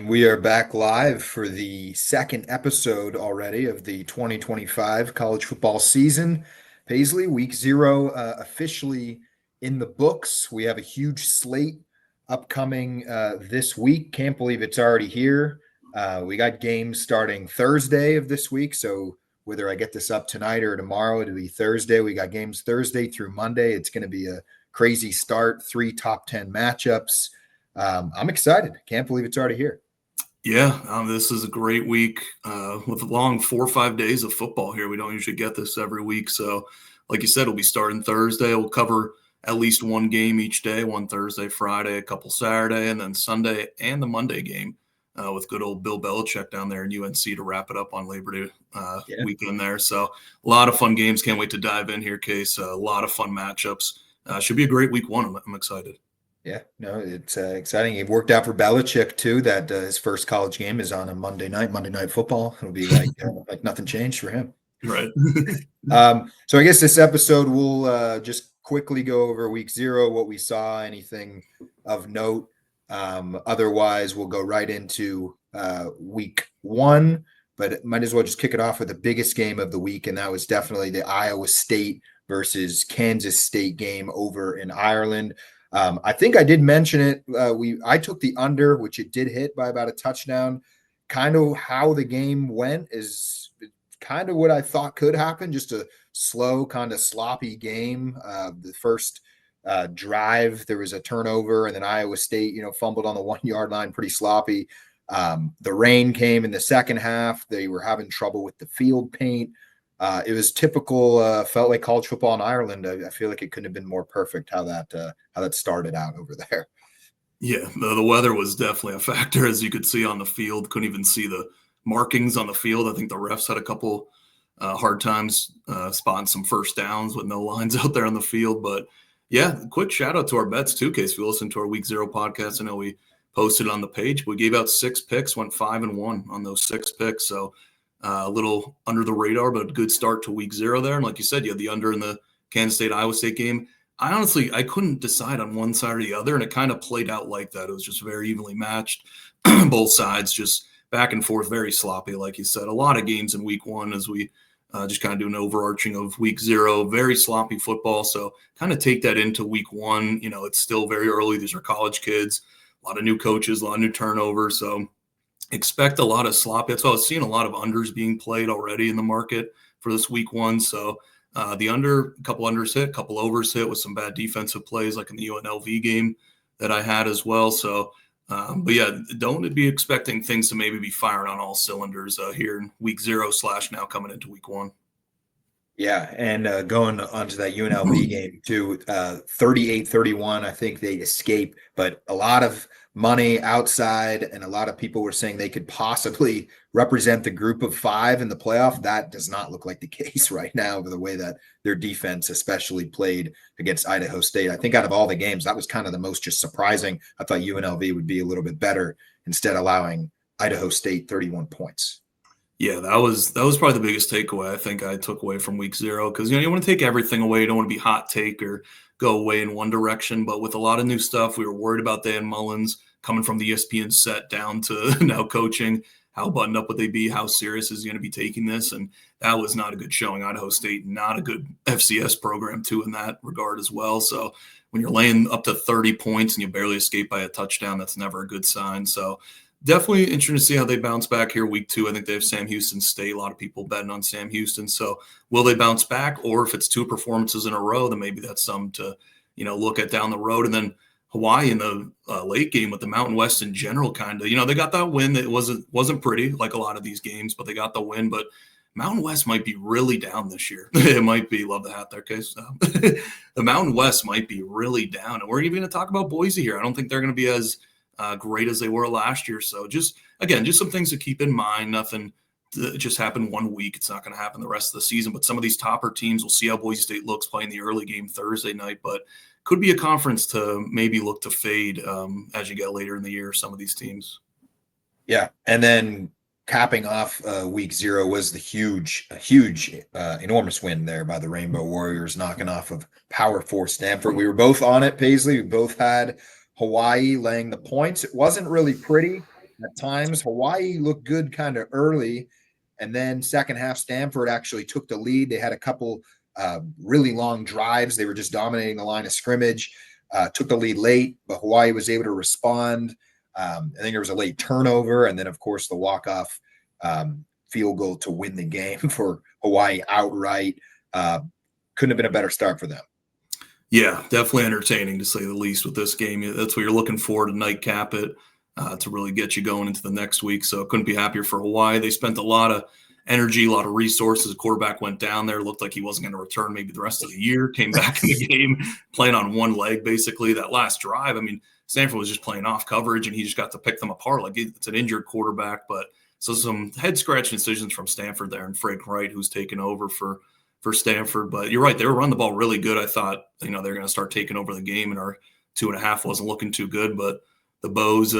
And we are back live for the second episode already of the 2025 college football season. Paisley, week zero officially in the books. We have a huge slate upcoming this week. Can't believe it's already here. We got games starting Thursday of this week. So whether I get this up tonight or tomorrow, it'll be Thursday. We got games Thursday through Monday. It's going to be a crazy start, 3 top 10 matchups. I'm excited. Can't believe it's already here. Yeah, this is a great week with a long 4 or 5 days of football here. We don't usually get this every week. So, like you said, we'll be starting Thursday. We'll cover at least one game each day, one Thursday, Friday, a couple Saturday, and then Sunday and the Monday game with good old Bill Belichick down there in UNC to wrap it up on Labor Day weekend there. So, a lot of fun games. Can't wait to dive in here, Case. A lot of fun matchups. Should be a great week one. I'm excited. Yeah, no, it's exciting. It worked out for Belichick too. That his first college game is on a Monday Night Football. It'll be like nothing changed for him. Right. So I guess this episode we'll just quickly go over week zero, what we saw, anything of note. Otherwise, we'll go right into week one. But might as well just kick it off with the biggest game of the week, and that was definitely the Iowa State versus Kansas State game over in Ireland. I think I did mention it. I took the under, which it did hit by about a touchdown. Kind of how the game went is kind of what I thought could happen. Just a slow, kind of sloppy game. The first drive, there was a turnover, and then Iowa State, fumbled on the 1 yard line, pretty sloppy. The rain came in the second half. They were having trouble with the field paint. It was typical, felt like college football in Ireland. I feel like it couldn't have been more perfect how that started out over there. Yeah, the weather was definitely a factor, as you could see on the field. Couldn't even see the markings on the field. I think the refs had a couple hard times spotting some first downs with no lines out there on the field. But, yeah, quick shout-out to our bets, too, Case. If you listen to our Week 0 podcast, I know we posted on the page. We gave out 6 picks, went 5-1 on those 6 picks. So, a little under the radar, but a good start to week 0 there. And like you said, you had the under in the Kansas State-Iowa State game. I couldn't decide on one side or the other, and it kind of played out like that. It was just very evenly matched. Both sides just back and forth, very sloppy, like you said. A lot of games in week 1 as we just kind of do an overarching of week 0, very sloppy football. So kind of take that into week 1. It's still very early. These are college kids, a lot of new coaches, a lot of new turnovers. So expect a lot of slop. That's why I was seeing a lot of unders being played already in the market for this week 1. So the under, a couple unders hit, a couple overs hit with some bad defensive plays like in the UNLV game that I had as well. So, but yeah, don't be expecting things to maybe be firing on all cylinders here in week 0 / now coming into week 1. Yeah, and going on to that UNLV game too, 38-31, I think they escape, but a lot of money outside, and a lot of people were saying they could possibly represent the group of 5 in the playoff. That does not look like the case right now with the way that their defense especially played against Idaho State. I think out of all the games, that was kind of the most just surprising. I thought UNLV would be a little bit better, instead allowing Idaho State 31 points. Yeah, that was probably the biggest takeaway I think I took away from week 0, because you want to take everything away. You don't want to be hot take or go away in one direction. But with a lot of new stuff, we were worried about Dan Mullins coming from the ESPN set down to now coaching. How buttoned up would they be? How serious is he going to be taking this? And that was not a good showing. Idaho State, not a good FCS program too in that regard as well. So when you're laying up to 30 points and you barely escape by a touchdown, that's never a good sign. So definitely interesting to see how they bounce back here week 2. I think they have Sam Houston State. A lot of people betting on Sam Houston. So will they bounce back? Or if it's 2 performances in a row, then maybe that's something to, look at down the road. And then Hawaii in the late game with the Mountain West in general, kind of, they got that win that wasn't pretty like a lot of these games, but they got the win. But Mountain West might be really down this year. It might be, love the hat there, Case. The Mountain West might be really down. And we're even going to talk about Boise here. I don't think they're going to be as great as they were last year. So just some things to keep in mind. Nothing just happened 1 week. It's not going to happen the rest of the season. But some of these topper teams, we'll see how Boise State looks playing the early game Thursday night. But could be a conference to maybe look to fade as you get later in the year, some of these teams. Yeah, and then capping off week 0 was the huge, enormous win there by the Rainbow Warriors, knocking off of Power 4 Stanford. We were both on it, Paisley. We both had Hawaii laying the points. It wasn't really pretty. at times. Hawaii looked good kind of early, and then second half, Stanford actually took the lead. They had a couple really long drives. They were just dominating the line of scrimmage, took the lead late, but Hawaii was able to respond. I think there was a late turnover, and then, of course, the walk-off field goal to win the game for Hawaii outright. Couldn't have been a better start for them. Yeah, definitely entertaining to say the least with this game. That's what you're looking for to nightcap it, to really get you going into the next week. So couldn't be happier for Hawaii. They spent a lot of energy, a lot of resources. The quarterback went down there, looked like he wasn't going to return maybe the rest of the year, came back in the game, playing on one leg basically. That last drive, I mean, Stanford was just playing off coverage, and he just got to pick them apart. Like, it's an injured quarterback, but so some head-scratching decisions from Stanford there, and Frank Wright, who's taken over for Stanford. But you're right, they were running the ball really good. I thought, they're going to start taking over the game, and our 2.5 wasn't looking too good, but the Bows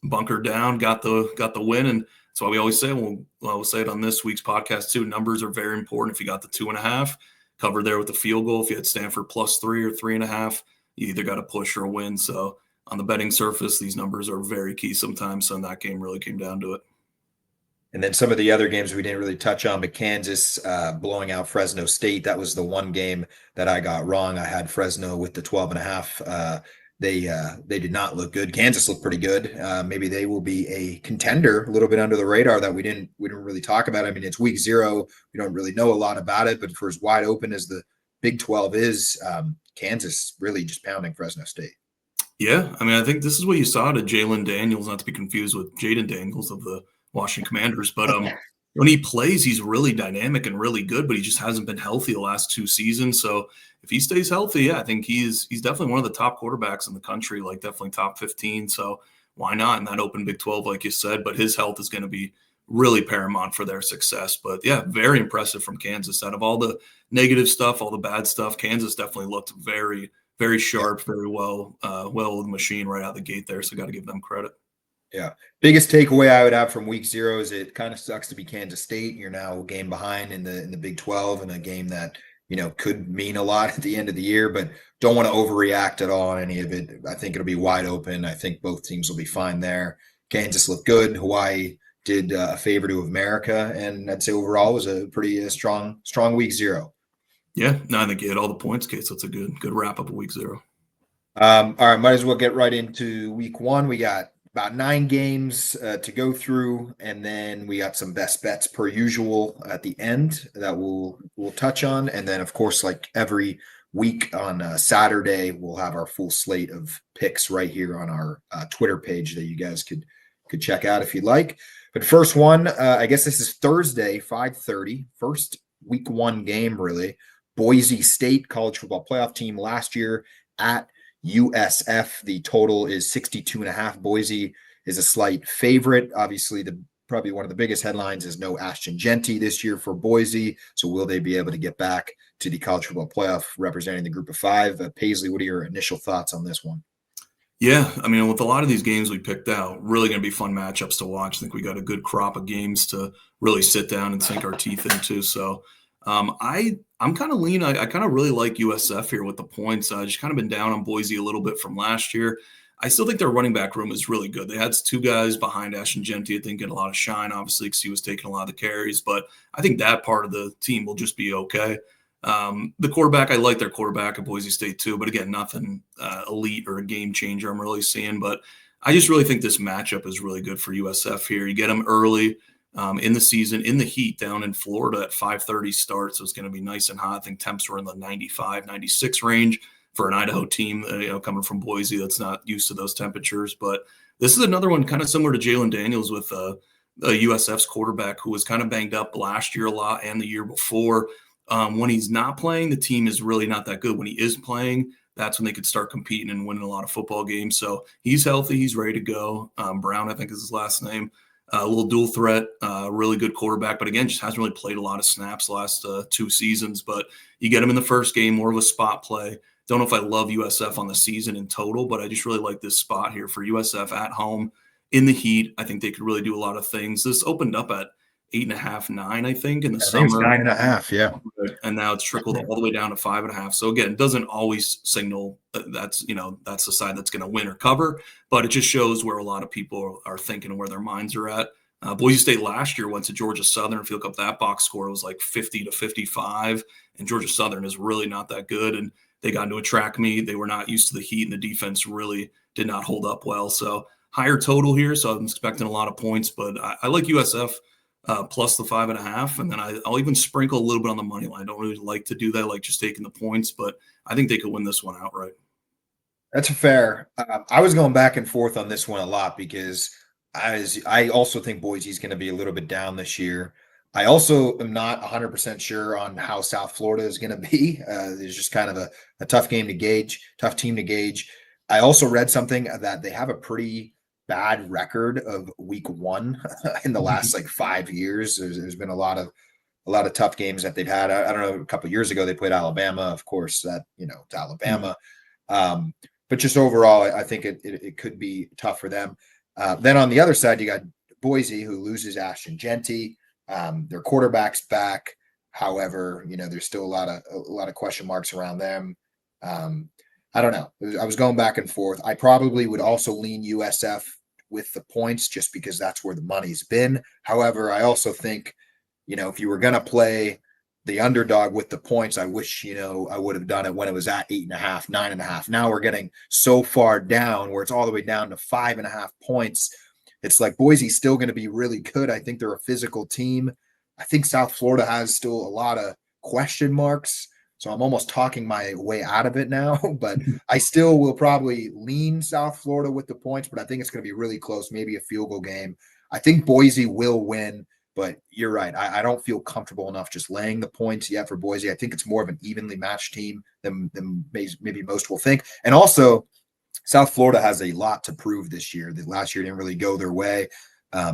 bunkered down, got the win, and that's why we always say, we'll say it on this week's podcast too, numbers are very important. If you got the 2.5, covered there with the field goal. If you had Stanford +3 or 3.5, you either got to push or win. So on the betting surface, these numbers are very key sometimes, so that game really came down to it. And then some of the other games we didn't really touch on, but Kansas blowing out Fresno State. That was the one game that I got wrong. I had Fresno with the 12.5. They did not look good. Kansas looked pretty good. Maybe they will be a contender, a little bit under the radar that we didn't really talk about. I mean, it's week 0. We don't really know a lot about it, but for as wide open as the Big 12 is, Kansas really just pounding Fresno State. Yeah, I mean, I think this is what you saw to Jalen Daniels, not to be confused with Jaden Daniels of the Washington Commanders, but when he plays, he's really dynamic and really good, but he just hasn't been healthy the last 2 seasons. So if he stays healthy, yeah, I think he's definitely one of the top quarterbacks in the country, like definitely top 15. So why not in that open Big 12, like you said? But his health is going to be really paramount for their success. But yeah, very impressive from Kansas. Out of all the negative stuff, all the bad stuff, Kansas definitely looked very, very sharp, very well with the machine right out the gate there. So got to give them credit. Yeah. Biggest takeaway I would have from week 0 is it kind of sucks to be Kansas State. You're now a game behind in the Big 12, and a game that, could mean a lot at the end of the year, but don't want to overreact at all on any of it. I think it'll be wide open. I think both teams will be fine there. Kansas looked good. Hawaii did a favor to America, and I'd say overall was a pretty strong week 0. Yeah, no, I think you had all the points, Case. That's a good wrap up of week 0. All right, might as well get right into week 1. We got about 9 games to go through, and then we got some best bets per usual at the end that we'll touch on. And then, of course, like every week on Saturday, we'll have our full slate of picks right here on our Twitter page that you guys could check out if you'd like. But first one, I guess this is Thursday, 5:30, first week 1 game, really. Boise State college football playoff team last year at USF. The total is 62.5. Boise is a slight favorite. Obviously, probably one of the biggest headlines is no Ashton Jeanty this year for Boise. So will they be able to get back to the college football playoff representing the group of 5? Paisley, what are your initial thoughts on this one? Yeah, I mean, with a lot of these games we picked out, really going to be fun matchups to watch. I think we got a good crop of games to really sit down and sink our teeth into. So I'm kind of lean. I kind of really like USF here with the points. I just kind of been down on Boise a little bit from last year. I still think their running back room is really good. They had 2 guys behind Ashton Jeanty. I think get a lot of shine, obviously, because he was taking a lot of the carries. But I think that part of the team will just be okay. The quarterback, I like their quarterback at Boise State too. But again, nothing elite or a game changer I'm really seeing. But I just really think this matchup is really good for USF here. You get them early. In the season, in the heat down in Florida at 5:30 start. So it's going to be nice and hot. I think temps were in the 95, 96 range for an Idaho team, coming from Boise that's not used to those temperatures. But this is another one kind of similar to Jalen Daniels with USF's quarterback who was kind of banged up last year a lot and the year before. When he's not playing, the team is really not that good. When he is playing, that's when they could start competing and winning a lot of football games. So he's healthy. He's ready to go. Brown, I think is his last name. A little dual threat, really good quarterback, but again, just hasn't really played a lot of snaps last 2 seasons. But you get him in the first game, more of a spot play. Don't know if I love USF on the season in total, but I just really like this spot here for USF at home in the heat. I think they could really do a lot of things. This opened up at 8.5, 9, I think, in the I think it's summer. 9.5. Yeah. And now it's trickled all the way down to 5.5. So again, it doesn't always signal that's the side that's going to win or cover, but it just shows where a lot of people are thinking and where their minds are at. Boise State last year went to Georgia Southern. If you look up that box score, it was like 50-55, and Georgia Southern is really not that good. And they got into a track meet. They were not used to the heat, and the defense really did not hold up well. So higher total here, so I'm expecting a lot of points, but I like USF plus the 5.5, and then I'll even sprinkle a little bit on the money line. I don't really like to do that, like just taking the points, but I think they could win this one outright. That's fair. I was going back and forth on this one a lot because I also think Boise's going to be a little bit down this year. I also am not 100% sure on how South Florida is going to be. It's just kind of a tough team to gauge. I also read something that they have a pretty bad record of week 1 in the last like 5 years. There's been a lot of tough games that they've had. I don't know, a couple of years ago they played Alabama, of course, that it's Alabama. But just overall, I think it could be tough for them. Then on the other side, you got Boise, who loses Ashton Genty. Their quarterback's back. However, there's still a lot of question marks around them. I don't know. I was going back and forth. I probably would also lean USF with the points just because that's where the money's been. However, I also think, if you were going to play the underdog with the points, I wish, I would have done it when it was at 8.5, 9.5. Now we're getting so far down where it's all the way down to 5.5 points. It's like Boise's still going to be really good. I think they're a physical team. I think South Florida has still a lot of question marks. So I'm almost talking my way out of it now, but I still will probably lean South Florida with the points, but I think it's going to be really close, maybe a field goal game. I think Boise will win, but you're right. I don't feel comfortable enough just laying the points yet for Boise. I think it's more of an evenly matched team than maybe most will think. And also, South Florida has a lot to prove this year. The last year didn't really go their way.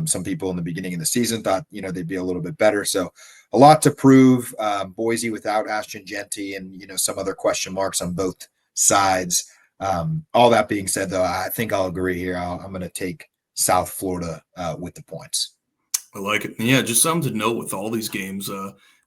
Some people in the beginning of the season thought, they'd be a little bit better. So a lot to prove. Boise without Ashton Genty and, some other question marks on both sides. All that being said, though, I think I'll agree here. I'm going to take South Florida with the points. I like it. Yeah, just something to note with all these games.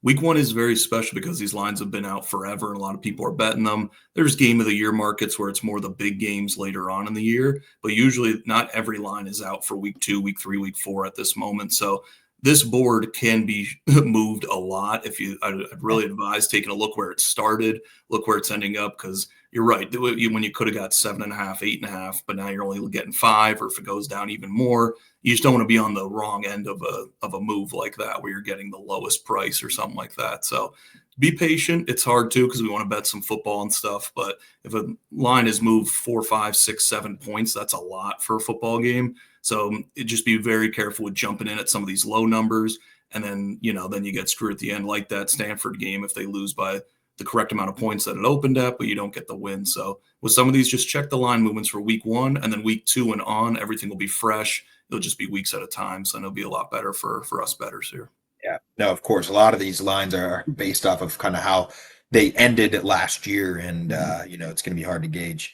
Week 1 is very special because these lines have been out forever and a lot of people are betting them. There's game of the year markets where it's more the big games later on in the year, but usually not every line is out for week 2, week 3, week 4 at this moment. So this board can be moved a lot. I'd really advise taking a look where it started, look where it's ending up, because you're right. When you could have got 7.5, 8.5, but now you're only getting 5, or if it goes down even more, you just don't want to be on the wrong end of a move like that where you're getting the lowest price or something like that. So be patient. It's hard too because we want to bet some football and stuff. But if a line is moved 4, 5, 6, 7 points, that's a lot for a football game. So just be very careful with jumping in at some of these low numbers, and then then you get screwed at the end, like that Stanford game if they lose by the correct amount of points that it opened at, but you don't get the win. So with some of these, just check the line movements for week 1, and then week 2 and on, everything will be fresh. It'll just be weeks at a time, so it'll be a lot better for us bettors here. Yeah, no, of course. A lot of these lines are based off of kind of how they ended last year, and it's going to be hard to gauge.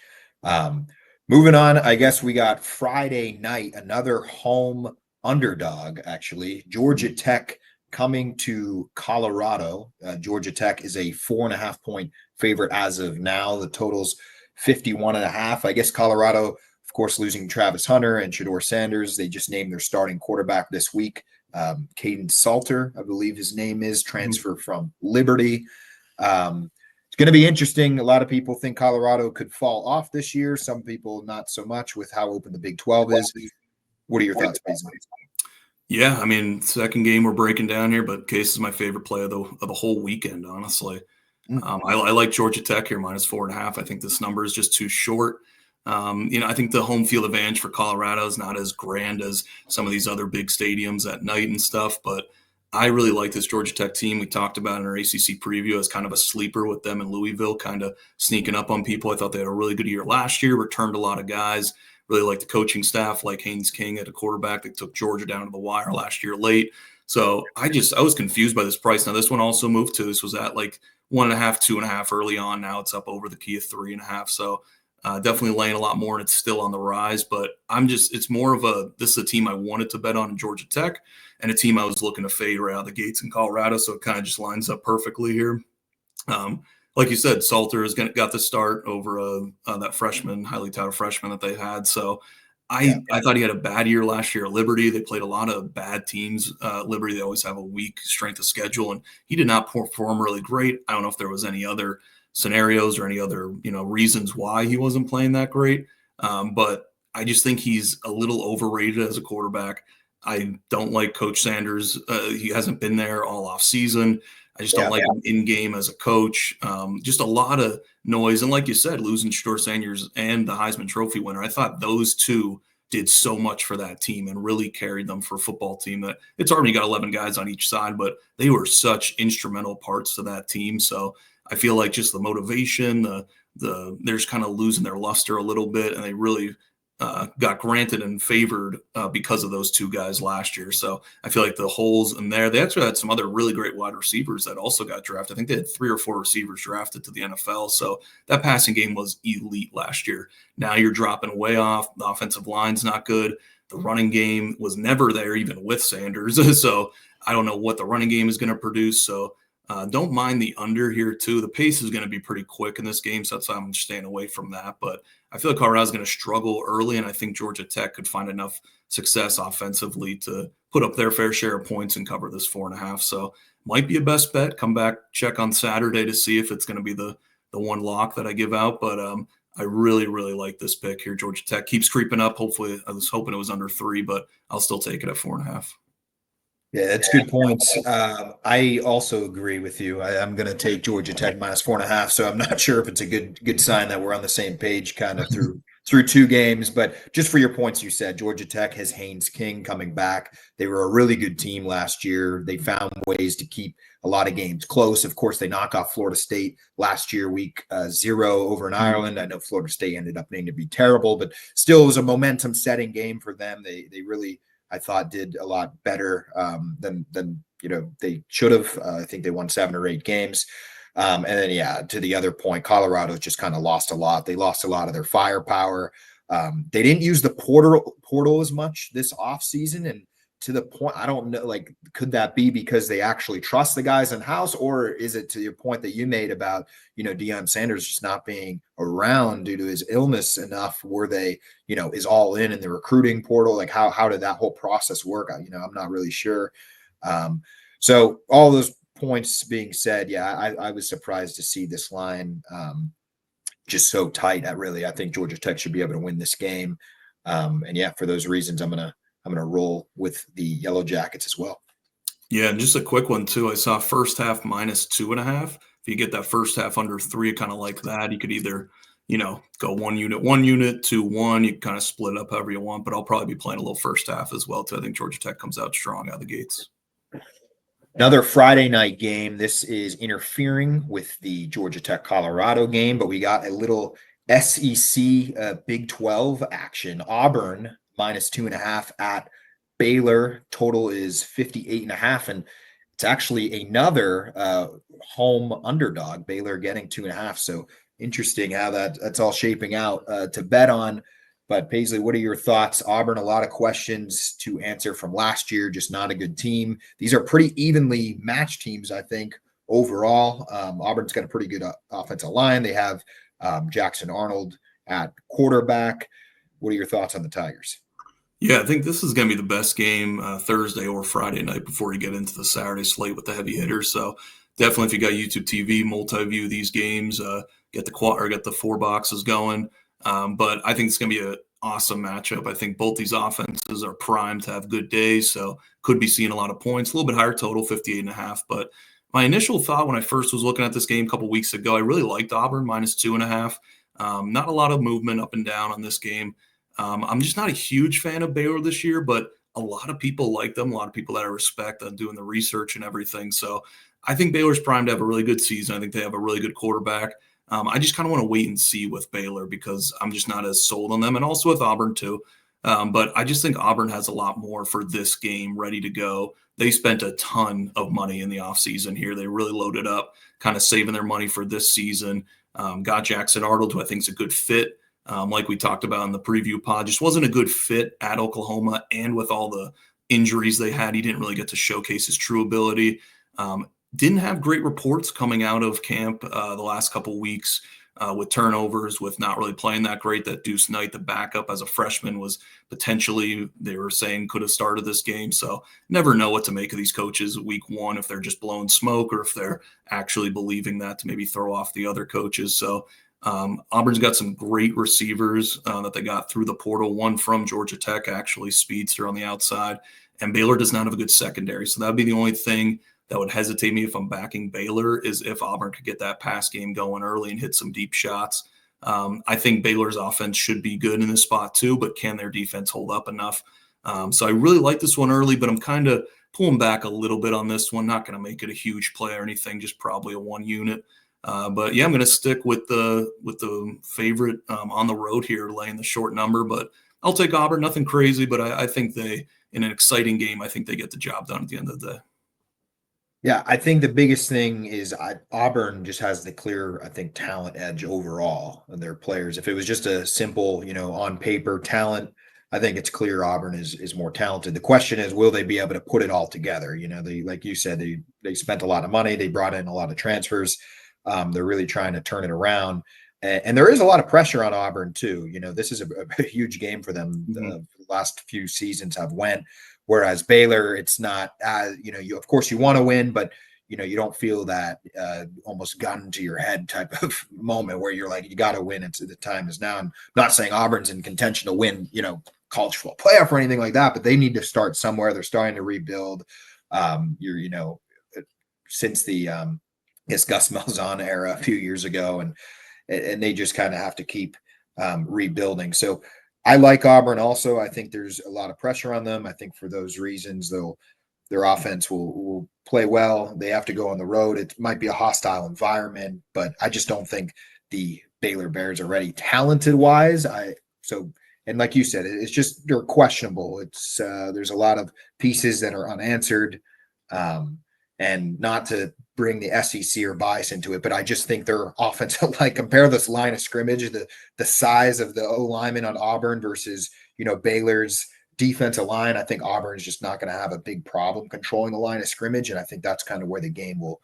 Moving on, I guess we got Friday night, another home underdog, actually. Georgia Tech coming to Colorado. Georgia Tech is a 4.5 point favorite as of now. The total's 51.5. I guess Colorado, of course, losing Travis Hunter and Shedeur Sanders. They just named their starting quarterback this week. Caden Salter, I believe his name is, transfer from Liberty. It's going to be interesting. A lot of people think Colorado could fall off this year. Some people not so much with how open the Big 12 is. What are your thoughts, Paisley? Yeah, I mean, second game we're breaking down here, but Case is my favorite play of the whole weekend, honestly. I like Georgia Tech here, -4.5. I think this number is just too short. I think the home field advantage for Colorado is not as grand as some of these other big stadiums at night and stuff, but I really like this Georgia Tech team. We talked about in our ACC preview as kind of a sleeper with them in Louisville, kind of sneaking up on people. I thought they had a really good year last year, returned a lot of guys. Really like the coaching staff, like Haynes King at a quarterback that took Georgia down to the wire last year late. So I was confused by this price. Now this one also moved to, this was at like 1.5, 2.5 early on. Now it's up over the key of 3.5. So Definitely laying a lot more, and it's still on the rise. But it's more of this is a team I wanted to bet on in Georgia Tech, and a team I was looking to fade right out of the gates in Colorado. So it kind of just lines up perfectly here. Like you said, Salter has got the start over that freshman, highly touted freshman that they had. So I thought he had a bad year last year at Liberty. They played a lot of bad teams. Liberty, they always have a weak strength of schedule, and he did not perform really great. I don't know if there was any other scenarios or any other reasons why he wasn't playing that great. But I just think he's a little overrated as a quarterback. I don't like Coach Sanders. He hasn't been there all off season. I just don't like him in game as a coach. Just a lot of noise. And like you said, losing Shedeur Sanders and the Heisman Trophy winner, I thought those two did so much for that team and really carried them for a football team. That it's already got 11 guys on each side, but they were such instrumental parts to that team. So I feel like just the motivation, they're just kind of losing their luster a little bit, and they really got granted and favored because of those two guys last year. So I feel like the holes in there, they actually had some other really great wide receivers that also got drafted. I think they had 3 or 4 receivers drafted to the NFL. So that passing game was elite last year. Now you're dropping way off. The offensive line's not good. The running game was never there, even with Sanders. So I don't know what the running game is going to produce. So don't mind the under here, too. The pace is going to be pretty quick in this game, so that's why I'm staying away from that. But I feel like Colorado's going to struggle early, and I think Georgia Tech could find enough success offensively to put up their fair share of points and cover this 4.5. So might be a best bet. Come back, check on Saturday to see if it's going to be the one lock that I give out. But I really, really like this pick here. Georgia Tech keeps creeping up. Hopefully, I was hoping it was under 3, but I'll still take it at 4.5. Yeah, that's good points. I also agree with you. I'm going to take Georgia Tech minus 4.5. So I'm not sure if it's a good sign that we're on the same page kind of through 2 games. But just for your points, you said Georgia Tech has Haynes King coming back. They were a really good team last year. They found ways to keep a lot of games close. Of course, they knock off Florida State last year, week 0 over in Ireland. I know Florida State ended up being to be terrible, but still it was a momentum setting game for them. They really, I thought, did a lot better than they should have. I think they won 7 or 8 games. And then, to the other point, Colorado just kind of lost a lot. They lost a lot of their firepower. They didn't use the portal as much this offseason. And to the point, I don't know, could that be because they actually trust the guys in house, or is it to your point that you made about, Deion Sanders just not being around due to his illness enough? Were they, is all in the recruiting portal? Like how did that whole process work? I'm not really sure. So all those points being said, I was surprised to see this line just so tight. I think Georgia Tech should be able to win this game. For those reasons, I'm gonna roll with the Yellow Jackets as well. Yeah, and just a quick one too. I saw first half minus 2.5. If you get that first half under 3, kind of like that, you could either, go 1 unit, 2, 1. You can kind of split it up however you want, but I'll probably be playing a little first half as well too. I think Georgia Tech comes out strong out of the gates. Another Friday night game. This is interfering with the Georgia Tech Colorado game, but we got a little SEC Big 12 action. Auburn minus 2.5 at Baylor. Total is 58.5, and it's actually another home underdog. Baylor getting 2.5. So interesting how that's all shaping out to bet on. But Paisley, what are your thoughts? Auburn, a lot of questions to answer from last year, just not a good team. These are pretty evenly matched teams, I think, overall. Auburn's got a pretty good offensive line. They have Jackson Arnold at quarterback. What are your thoughts on the Tigers? Yeah, I think this is going to be the best game Thursday or Friday night before you get into the Saturday slate with the heavy hitters. So definitely, if you got YouTube TV, multi-view these games, get the 4 boxes going. But I think it's going to be an awesome matchup. I think both these offenses are primed to have good days, so could be seeing a lot of points. A little bit higher total, 58.5. But my initial thought when I first was looking at this game a couple weeks ago, I really liked Auburn minus 2.5. Not a lot of movement up and down on this game. I'm just not a huge fan of Baylor this year, but a lot of people like them. A lot of people that I respect on doing the research and everything. So I think Baylor's primed to have a really good season. I think they have a really good quarterback. I just kind of want to wait and see with Baylor because I'm just not as sold on them, and also with Auburn too. But I just think Auburn has a lot more for this game ready to go. They spent a ton of money in the offseason here. They really loaded up, kind of saving their money for this season. Got Jackson Arnold, who I think is a good fit like we talked about in the preview pod, just wasn't a good fit at Oklahoma. And with all the injuries they had, he didn't really get to showcase his true ability. Didn't have great reports coming out of camp the last couple weeks with turnovers, with not really playing that great. That Deuce Knight, the backup as a freshman, was potentially, they were saying, could have started this game. So never know what to make of these coaches week one, if they're just blowing smoke or if they're actually believing that to maybe throw off the other coaches. So Auburn's got some great receivers that they got through the portal. One from Georgia Tech, actually, speedster on the outside. And Baylor does not have a good secondary. So that would be the only thing that would hesitate me if I'm backing Baylor, is if Auburn could get that pass game going early and hit some deep shots. I think Baylor's offense should be good in this spot too, but can their defense hold up enough? So I really like this one early, but I'm kind of pulling back a little bit on this one. Not going to make it a huge play or anything, just probably a one unit. But yeah, I'm going to stick with the favorite on the road here, laying the short number. But I'll take Auburn. Nothing crazy, but I think they, in an exciting game, I think they get the job done at the end of the day. Yeah, I think the biggest thing is Auburn just has the clear, I think, talent edge overall of their players. If it was just a simple, on paper talent, I think it's clear Auburn is more talented. The question is, will they be able to put it all together? They, like you said, they spent a lot of money, they brought in a lot of transfers. They're really trying to turn it around, and there is a lot of pressure on Auburn too. This is a huge game for them. Mm-hmm. The last few seasons have went. Whereas Baylor, it's not as, of course you want to win, but, you don't feel that almost gun to your head type of moment where you're like, you got to win. The time is now. I'm not saying Auburn's in contention to win, college football playoff or anything like that, but they need to start somewhere. They're starting to rebuild. Since the Gus Malzahn era a few years ago, and they just kind of have to keep rebuilding. So I like Auburn also. I think there's a lot of pressure on them. I think for those reasons, their offense will play well. They have to go on the road. It might be a hostile environment, but I just don't think the Baylor Bears are ready talented-wise. And like you said, it's just they're questionable. There's a lot of pieces that are unanswered, and not to bring the SEC or bias into it, but I just think their offensive, compare this line of scrimmage, the size of the O lineman on Auburn versus, Baylor's defensive line. I think Auburn is just not going to have a big problem controlling the line of scrimmage. And I think that's kind of where the game will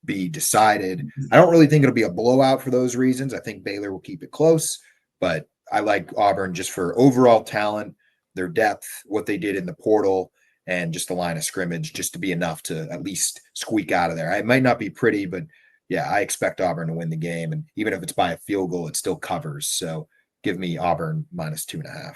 be decided. I don't really think it'll be a blowout for those reasons. I think Baylor will keep it close, but I like Auburn just for overall talent, their depth, what they did in the portal, and just the line of scrimmage just to be enough to at least squeak out of there. It might not be pretty, but yeah, I expect Auburn to win the game. And even if it's by a field goal, it still covers. So give me Auburn -2.5.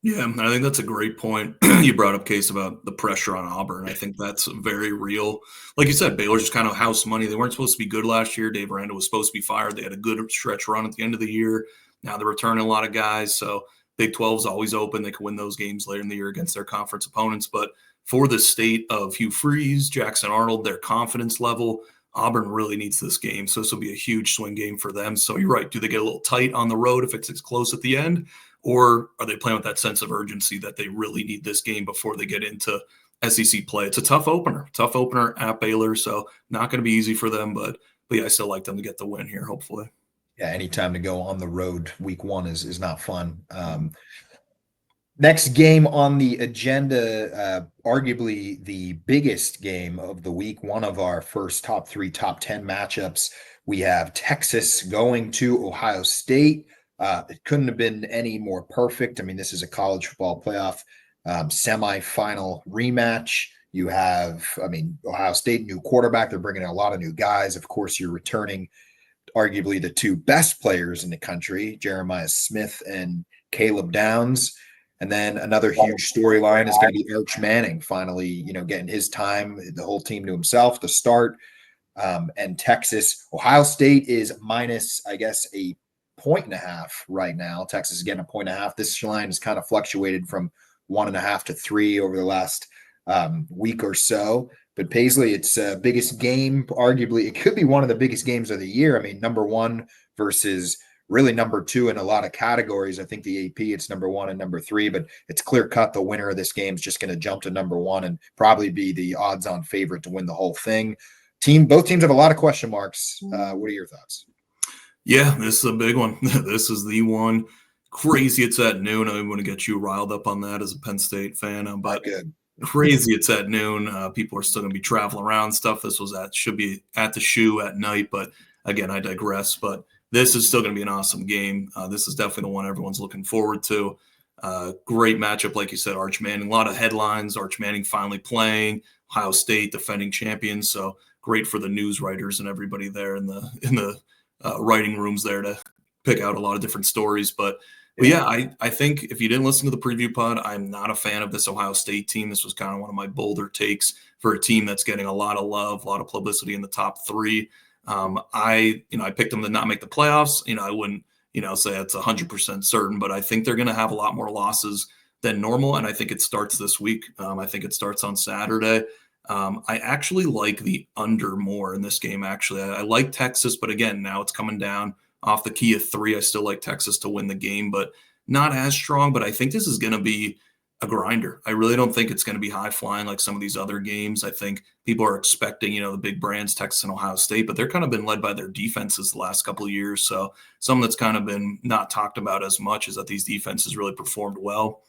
Yeah, I think that's a great point. You brought up, Case, about the pressure on Auburn. I think that's very real. Like you said, Baylor's just kind of house money. They weren't supposed to be good last year. Dave Aranda was supposed to be fired. They had a good stretch run at the end of the year. Now they're returning a lot of guys. So Big 12 is always open. They can win those games later in the year against their conference opponents. But for the state of Hugh Freeze, Jackson Arnold, their confidence level, Auburn really needs this game. So this will be a huge swing game for them. So you're right. Do they get a little tight on the road if it's close at the end? Or are they playing with that sense of urgency that they really need this game before they get into SEC play? It's a tough opener at Baylor. So not going to be easy for them. But yeah, I still like them to get the win here, hopefully. Yeah, anytime to go on the road week one is not fun. Next game on the agenda, arguably the biggest game of the week, one of our first top 3, top 10 matchups. We have Texas going to Ohio State. It couldn't have been any more perfect. I mean, this is a college football playoff semifinal rematch. You have, Ohio State, new quarterback. They're bringing in a lot of new guys. Of course, you're returning arguably the 2 best players in the country, Jeremiah Smith and Caleb Downs. And then another huge storyline is going to be Arch Manning finally, getting his time, the whole team to himself to start. And Texas, Ohio State is minus, I guess, a 1.5 right now. Texas is getting 1.5. This line has kind of fluctuated from 1.5 to 3 over the last week or so. But Paisley, it's biggest game, arguably, it could be one of the biggest games of the year. I mean, number 1 versus really number 2 in a lot of categories. I think the AP, it's number 1 and number 3, but it's clear cut. The winner of this game is just going to jump to number 1 and probably be the odds on favorite to win the whole thing. Both teams have a lot of question marks. What are your thoughts? Yeah, this is a big one. This is the one. crazy it's at noon. I want to get you riled up on that as a Penn State fan, but Good. crazy it's at noon. People are still going to be traveling around stuff. This should be at the shoe at night, but again, I digress. But this is still going to be an awesome game. This is definitely the one everyone's looking forward to. Great matchup, like you said, Arch Manning. A lot of headlines. Arch Manning finally playing. Ohio State defending champions. So great for the news writers and everybody there in the writing rooms there to pick out a lot of different stories. But yeah, I think if you didn't listen to the preview pod, I'm not a fan of this Ohio State team. This was kind of one of my bolder takes for a team that's getting a lot of love, a lot of publicity in the top three. I picked them to not make the playoffs. I wouldn't, say it's 100% certain, but I think they're going to have a lot more losses than normal. And I think it starts this week. I think it starts on Saturday. I actually like the under more in this game. Actually, I like Texas, but again, now it's coming down off the key of 3. I still like Texas to win the game, but not as strong. But I think this is going to be a grinder. I really don't think it's going to be high flying like some of these other games. I think people are expecting, the big brands, Texas and Ohio State, but they're kind of been led by their defenses the last couple of years. So something that's kind of been not talked about as much is that these defenses really performed well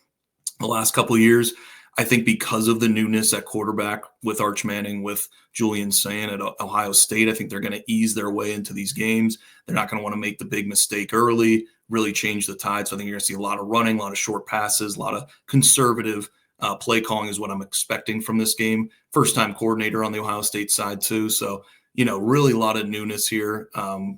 the last couple of years. I think because of the newness at quarterback with Arch Manning, with Julian Sain at Ohio State, I think they're going to ease their way into these games. They're not going to want to make the big mistake early, really change the tide. So I think you're going to see a lot of running, a lot of short passes, a lot of conservative play calling is what I'm expecting from this game. First-time coordinator on the Ohio State side too. So, really a lot of newness here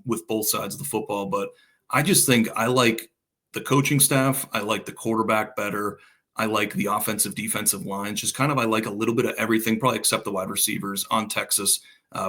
with both sides of the football. But I just think I like the coaching staff. I like the quarterback better. I like the offensive, defensive lines. Just kind of I like a little bit of everything, probably except the wide receivers on Texas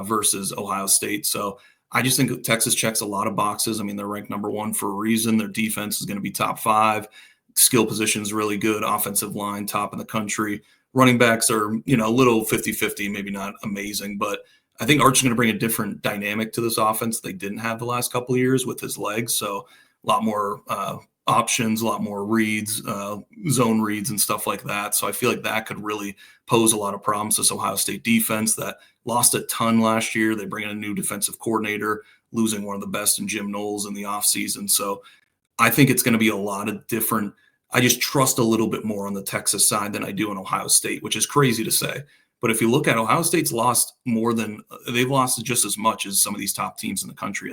versus Ohio State. So I just think Texas checks a lot of boxes. I mean, they're ranked number 1 for a reason. Their defense is going to be top 5. Skill position is really good. Offensive line, top in the country. Running backs are, a little 50-50, maybe not amazing. But I think Arch is going to bring a different dynamic to this offense they didn't have the last couple of years with his legs. So a lot more options, a lot more reads, zone reads and stuff like that. So I feel like that could really pose a lot of problems. This Ohio State defense that lost a ton last year. They bring in a new defensive coordinator, losing one of the best in Jim Knowles in the offseason. So I think it's going to be a lot of different. I just trust a little bit more on the Texas side than I do in Ohio State, which is crazy to say. But if you look at Ohio State's lost they've lost just as much as some of these top teams in the country.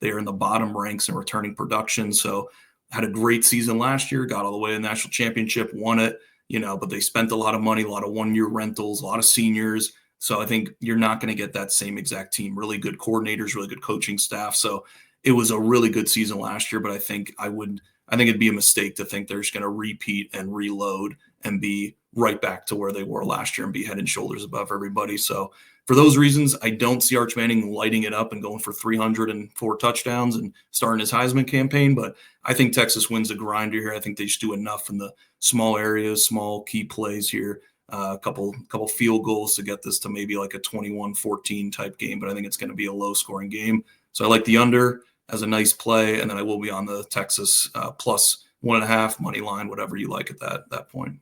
They're in the bottom ranks in returning production. So had a great season last year, got all the way to the national championship, won it, but they spent a lot of money, a lot of one-year rentals, a lot of seniors. So I think you're not going to get that same exact team. Really good coordinators, really good coaching staff. So it was a really good season last year, but I think it'd be a mistake to think they're just going to repeat and reload and be right back to where they were last year and be head and shoulders above everybody. So for those reasons, I don't see Arch Manning lighting it up and going for 304 touchdowns and starting his Heisman campaign. But I think Texas wins a grinder here. I think they just do enough in the small areas, small key plays here, a couple field goals to get this to maybe like a 21-14 type game. But I think it's going to be a low scoring game. So I like the under as a nice play. And then I will be on the Texas plus 1.5 money line, whatever you like at that point.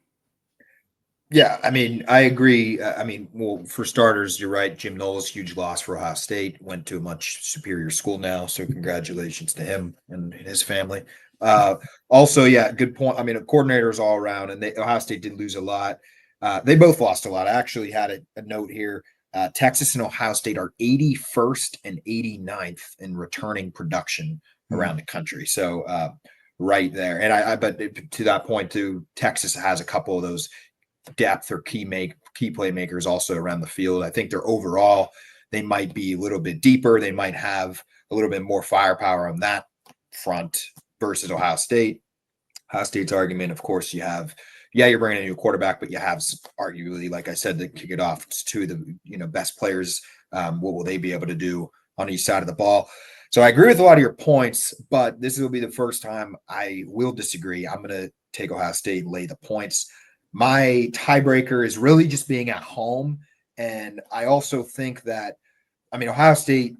Yeah, I mean, I agree. Well, for starters, you're right. Jim Knowles, huge loss for Ohio State, went to a much superior school now. So congratulations to him and his family. Also, yeah, good point. I mean, coordinators all around, and Ohio State did lose a lot. They both lost a lot. I actually had a note here. Texas and Ohio State are 81st and 89th in returning production around the country. So right there. And but to that point too, Texas has a couple of those depth or key playmakers also around the field. I think they're overall, they might be a little bit deeper. They might have a little bit more firepower on that front versus Ohio State. Ohio State's argument, of course, you're bringing a new quarterback, but you have arguably, like I said, to kick it off, two of the best players. What will they be able to do on each side of the ball? So I agree with a lot of your points, but this will be the first time I will disagree. I'm going to take Ohio State and lay the points. My tiebreaker is really just being at home. And I also think that, Ohio State,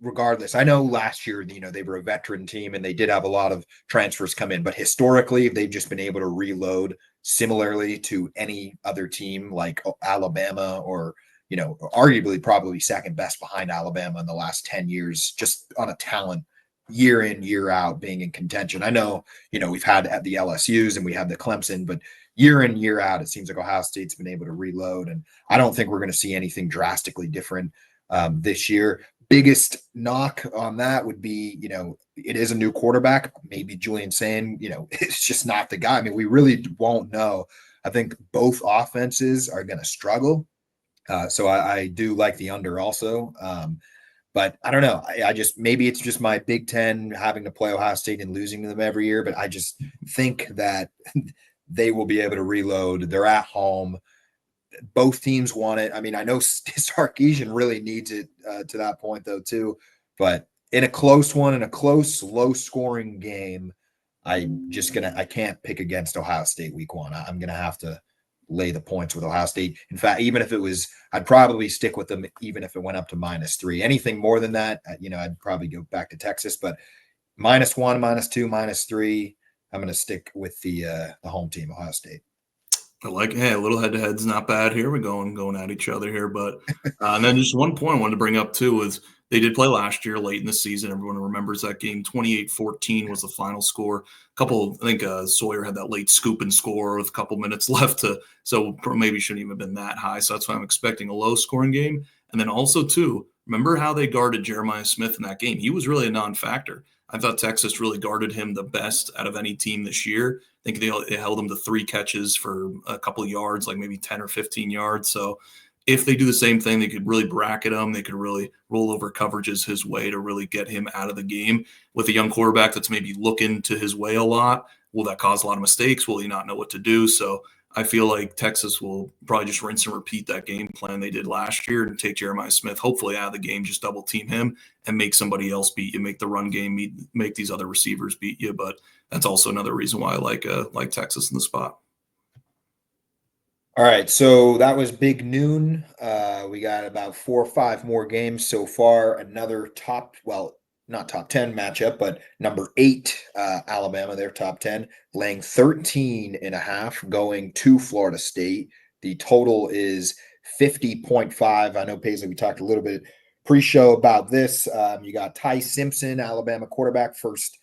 regardless, I know last year, they were a veteran team and they did have a lot of transfers come in, but historically, they've just been able to reload similarly to any other team like Alabama or, arguably probably second best behind Alabama in the last 10 years, just on a talent year in, year out being in contention. I know, we've had at the LSUs and we have the Clemson, but year in, year out, it seems like Ohio State's been able to reload. And I don't think we're going to see anything drastically different this year. Biggest knock on that would be, it is a new quarterback. Maybe Julian saying, it's just not the guy. I mean, we really won't know. I think both offenses are going to struggle. So I do like the under also. But I don't know. I just, maybe it's just my Big Ten having to play Ohio State and losing to them every year. But I just think that they will be able to reload. They're at home. Both teams want it. I mean, I know Sarkisian really needs it to that point, though, too. But in a close one, in a close, low-scoring game, I can't pick against Ohio State week one. I'm going to have to lay the points with Ohio State. In fact, even if it was, I'd probably stick with them even if it went up to -3. Anything more than that, I'd probably go back to Texas. But -1, -2, -3, I'm going to stick with the home team, Ohio State. I like it. Hey, a little head-to-head's not bad here. We're going at each other here. But and then just one point I wanted to bring up, too, is they did play last year late in the season. Everyone remembers that game. 28-14 was the final score. I think Sawyer had that late scoop and score with a couple minutes left. So maybe shouldn't even have been that high. So that's why I'm expecting a low-scoring game. And then also, too, remember how they guarded Jeremiah Smith in that game? He was really a non-factor. I thought Texas really guarded him the best out of any team this year. I think they held him to 3 catches for a couple of yards, like maybe 10 or 15 yards. So if they do the same thing, they could really bracket him. They could really roll over coverages his way to really get him out of the game. With a young quarterback that's maybe looking to his way a lot, will that cause a lot of mistakes? Will he not know what to do? So I feel like Texas will probably just rinse and repeat that game plan they did last year and take Jeremiah Smith hopefully out of the game, just double team him and make somebody else beat you, make the run game make these other receivers beat you. But that's also another reason why I like Texas in the spot. All right, so that was big noon. We got about 4 or 5 more games so far. Another not top 10 matchup, but number 8, Alabama, their top 10, laying 13.5, going to Florida State. The total is 50.5. I know, Paisley, we talked a little bit pre-show about this. You got Ty Simpson, Alabama quarterback, first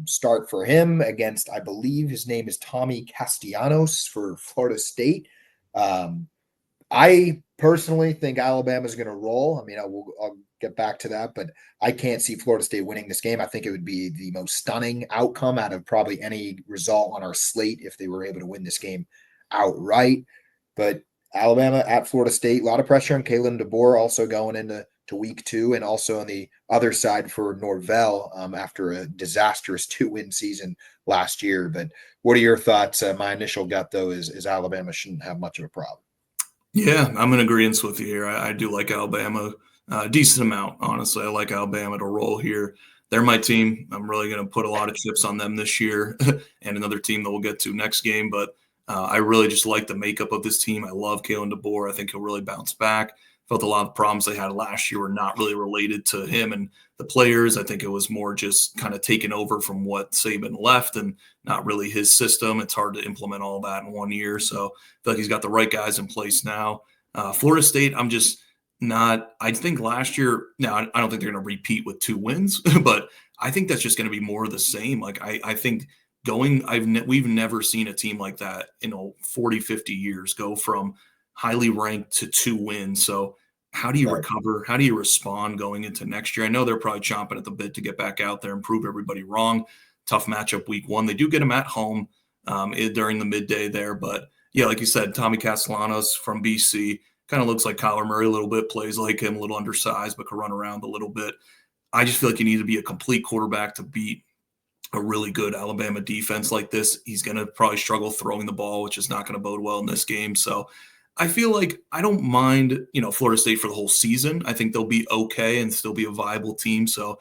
start for him against, I believe his name is Tommy Castellanos for Florida State. I personally think Alabama is going to roll. I mean, I'll get back to that, but I can't see Florida State winning this game. I think it would be the most stunning outcome out of probably any result on our slate if they were able to win this game outright. But Alabama at Florida State, a lot of pressure on Kalen DeBoer also going into week 2, and also on the other side for Norvell after a disastrous 2-win season last year. But what are your thoughts? My initial gut, though, is Alabama shouldn't have much of a problem. Yeah, I'm in agreement with you here. I do like Alabama a decent amount, honestly. I like Alabama to roll here. They're my team. I'm really going to put a lot of chips on them this year and another team that we'll get to next game. But I really just like the makeup of this team. I love Kalen DeBoer. I think he'll really bounce back. Felt a lot of the problems they had last year were not really related to him and the players. I think it was more just kind of taken over from what Saban left and not really his system. It's hard to implement all that in 1 year. So I feel like he's got the right guys in place now. Florida State, I'm just not – I think last year – now, I don't think they're going to repeat with 2 wins, but I think that's just going to be more of the same. Like I think we've never seen a team like that in 40, 50 years go from highly ranked to 2 wins. So how do you recover? How do you respond going into next year? I know they're probably chomping at the bit to get back out there and prove everybody wrong. Tough matchup week 1. They do get them at home during the midday there. But, yeah, like you said, Tommy Castellanos from BC kind of looks like Kyler Murray a little bit, plays like him, a little undersized, but can run around a little bit. I just feel like you need to be a complete quarterback to beat a really good Alabama defense like this. He's going to probably struggle throwing the ball, which is not going to bode well in this game. So I feel like I don't mind, Florida State for the whole season. I think they'll be okay and still be a viable team. So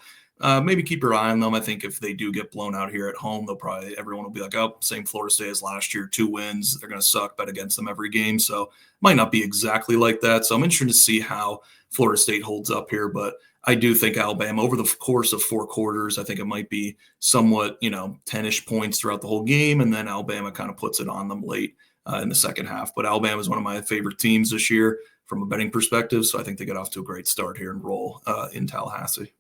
maybe keep your eye on them. I think if they do get blown out here at home, everyone will be like, oh, same Florida State as last year, 2 wins. They're going to suck, bet against them every game. So it might not be exactly like that. So I'm interested to see how Florida State holds up here. But I do think Alabama, over the course of 4 quarters, I think it might be somewhat, 10-ish points throughout the whole game. And then Alabama kind of puts it on them late in the second half. But Alabama is one of my favorite teams this year from a betting perspective. So I think they get off to a great start here and roll in Tallahassee.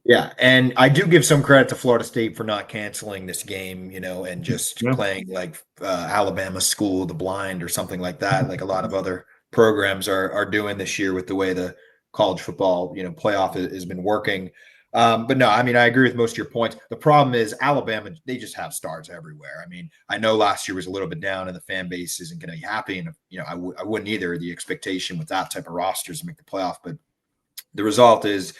Yeah, and I do give some credit to Florida State for not canceling this game, and just Yeah. playing like Alabama School of the Blind or something like that, like a lot of other programs are doing this year with the way the college football, playoff has been working. But no, I mean, I agree with most of your points. The problem is Alabama, they just have stars everywhere. I mean, I know last year was a little bit down and the fan base isn't going to be happy. And, I wouldn't either. The expectation with that type of rosters to make the playoff, but the result is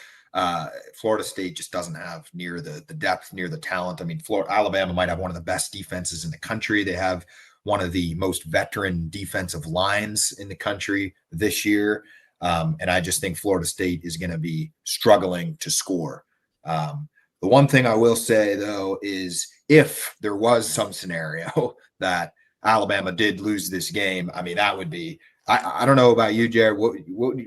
Florida State just doesn't have near the depth, near the talent. I mean, Alabama might have one of the best defenses in the country. They have one of the most veteran defensive lines in the country this year. And I just think Florida State is going to be struggling to score. The one thing I will say, though, is if there was some scenario that Alabama did lose this game, I mean, that would be I don't know about you, Jared. What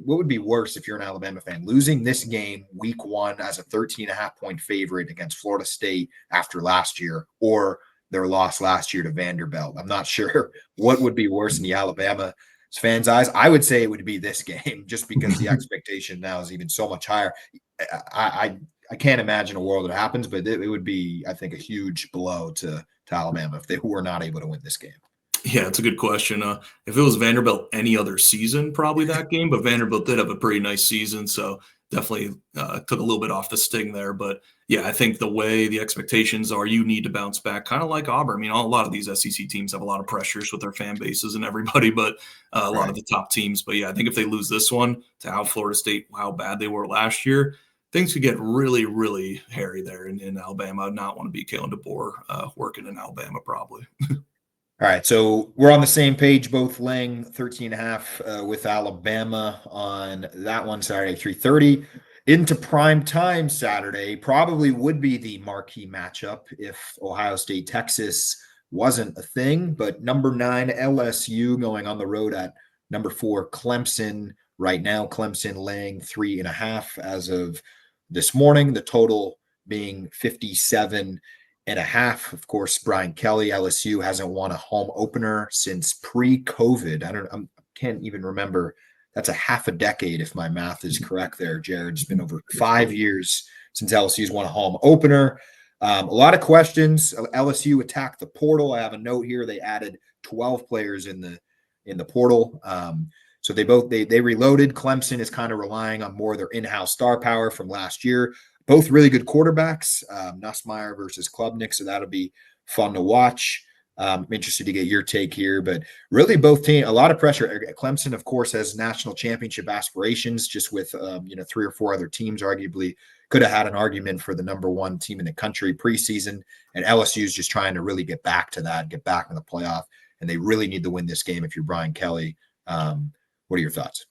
would be worse if you're an Alabama fan? Losing this game week 1 as a 13.5-point favorite against Florida State after last year, or their loss last year to Vanderbilt. I'm not sure what would be worse in the Alabama fans' eyes. I would say it would be this game just because the expectation now is even so much higher. I can't imagine a world that happens, but it would be, I think, a huge blow to Alabama if they were not able to win this game. Yeah, it's a good question. If it was Vanderbilt any other season, probably that game, but Vanderbilt did have a pretty nice season, so definitely took a little bit off the sting there. But yeah, I think the way the expectations are, you need to bounce back, kind of like Auburn. I mean, a lot of these SEC teams have a lot of pressures with their fan bases and everybody, but a lot of the top teams. But yeah, I think if they lose this one to how Florida State, how bad they were last year, things could get really, really hairy there in Alabama. I'd not want to be Kalen DeBoer working in Alabama, probably. All right, so we're on the same page, both laying 13.5 with Alabama on that one Saturday, 3:30. Into prime time Saturday, probably would be the marquee matchup if Ohio State, Texas wasn't a thing, but number 9 LSU going on the road at number 4 Clemson. Right now, Clemson laying 3.5 as of this morning, the total being 57.5. Of course, Brian Kelly, LSU hasn't won a home opener since pre-COVID. I can't even remember. That's a half a decade, if my math is correct there, Jared. It's been over 5 years since LSU's won a home opener. A lot of questions. LSU attacked the portal. I have a note here. They added 12 players in the portal. So they reloaded. Clemson is kind of relying on more of their in-house star power from last year. Both really good quarterbacks, Nussmeier versus Klubnik, so that'll be fun to watch. I'm interested to get your take here, but really both teams, a lot of pressure. Clemson, of course, has national championship aspirations, just with 3 or 4 other teams arguably could have had an argument for the number 1 team in the country preseason, and LSU is just trying to really get back to that, get back in the playoff, and they really need to win this game if you're Brian Kelly. What are your thoughts?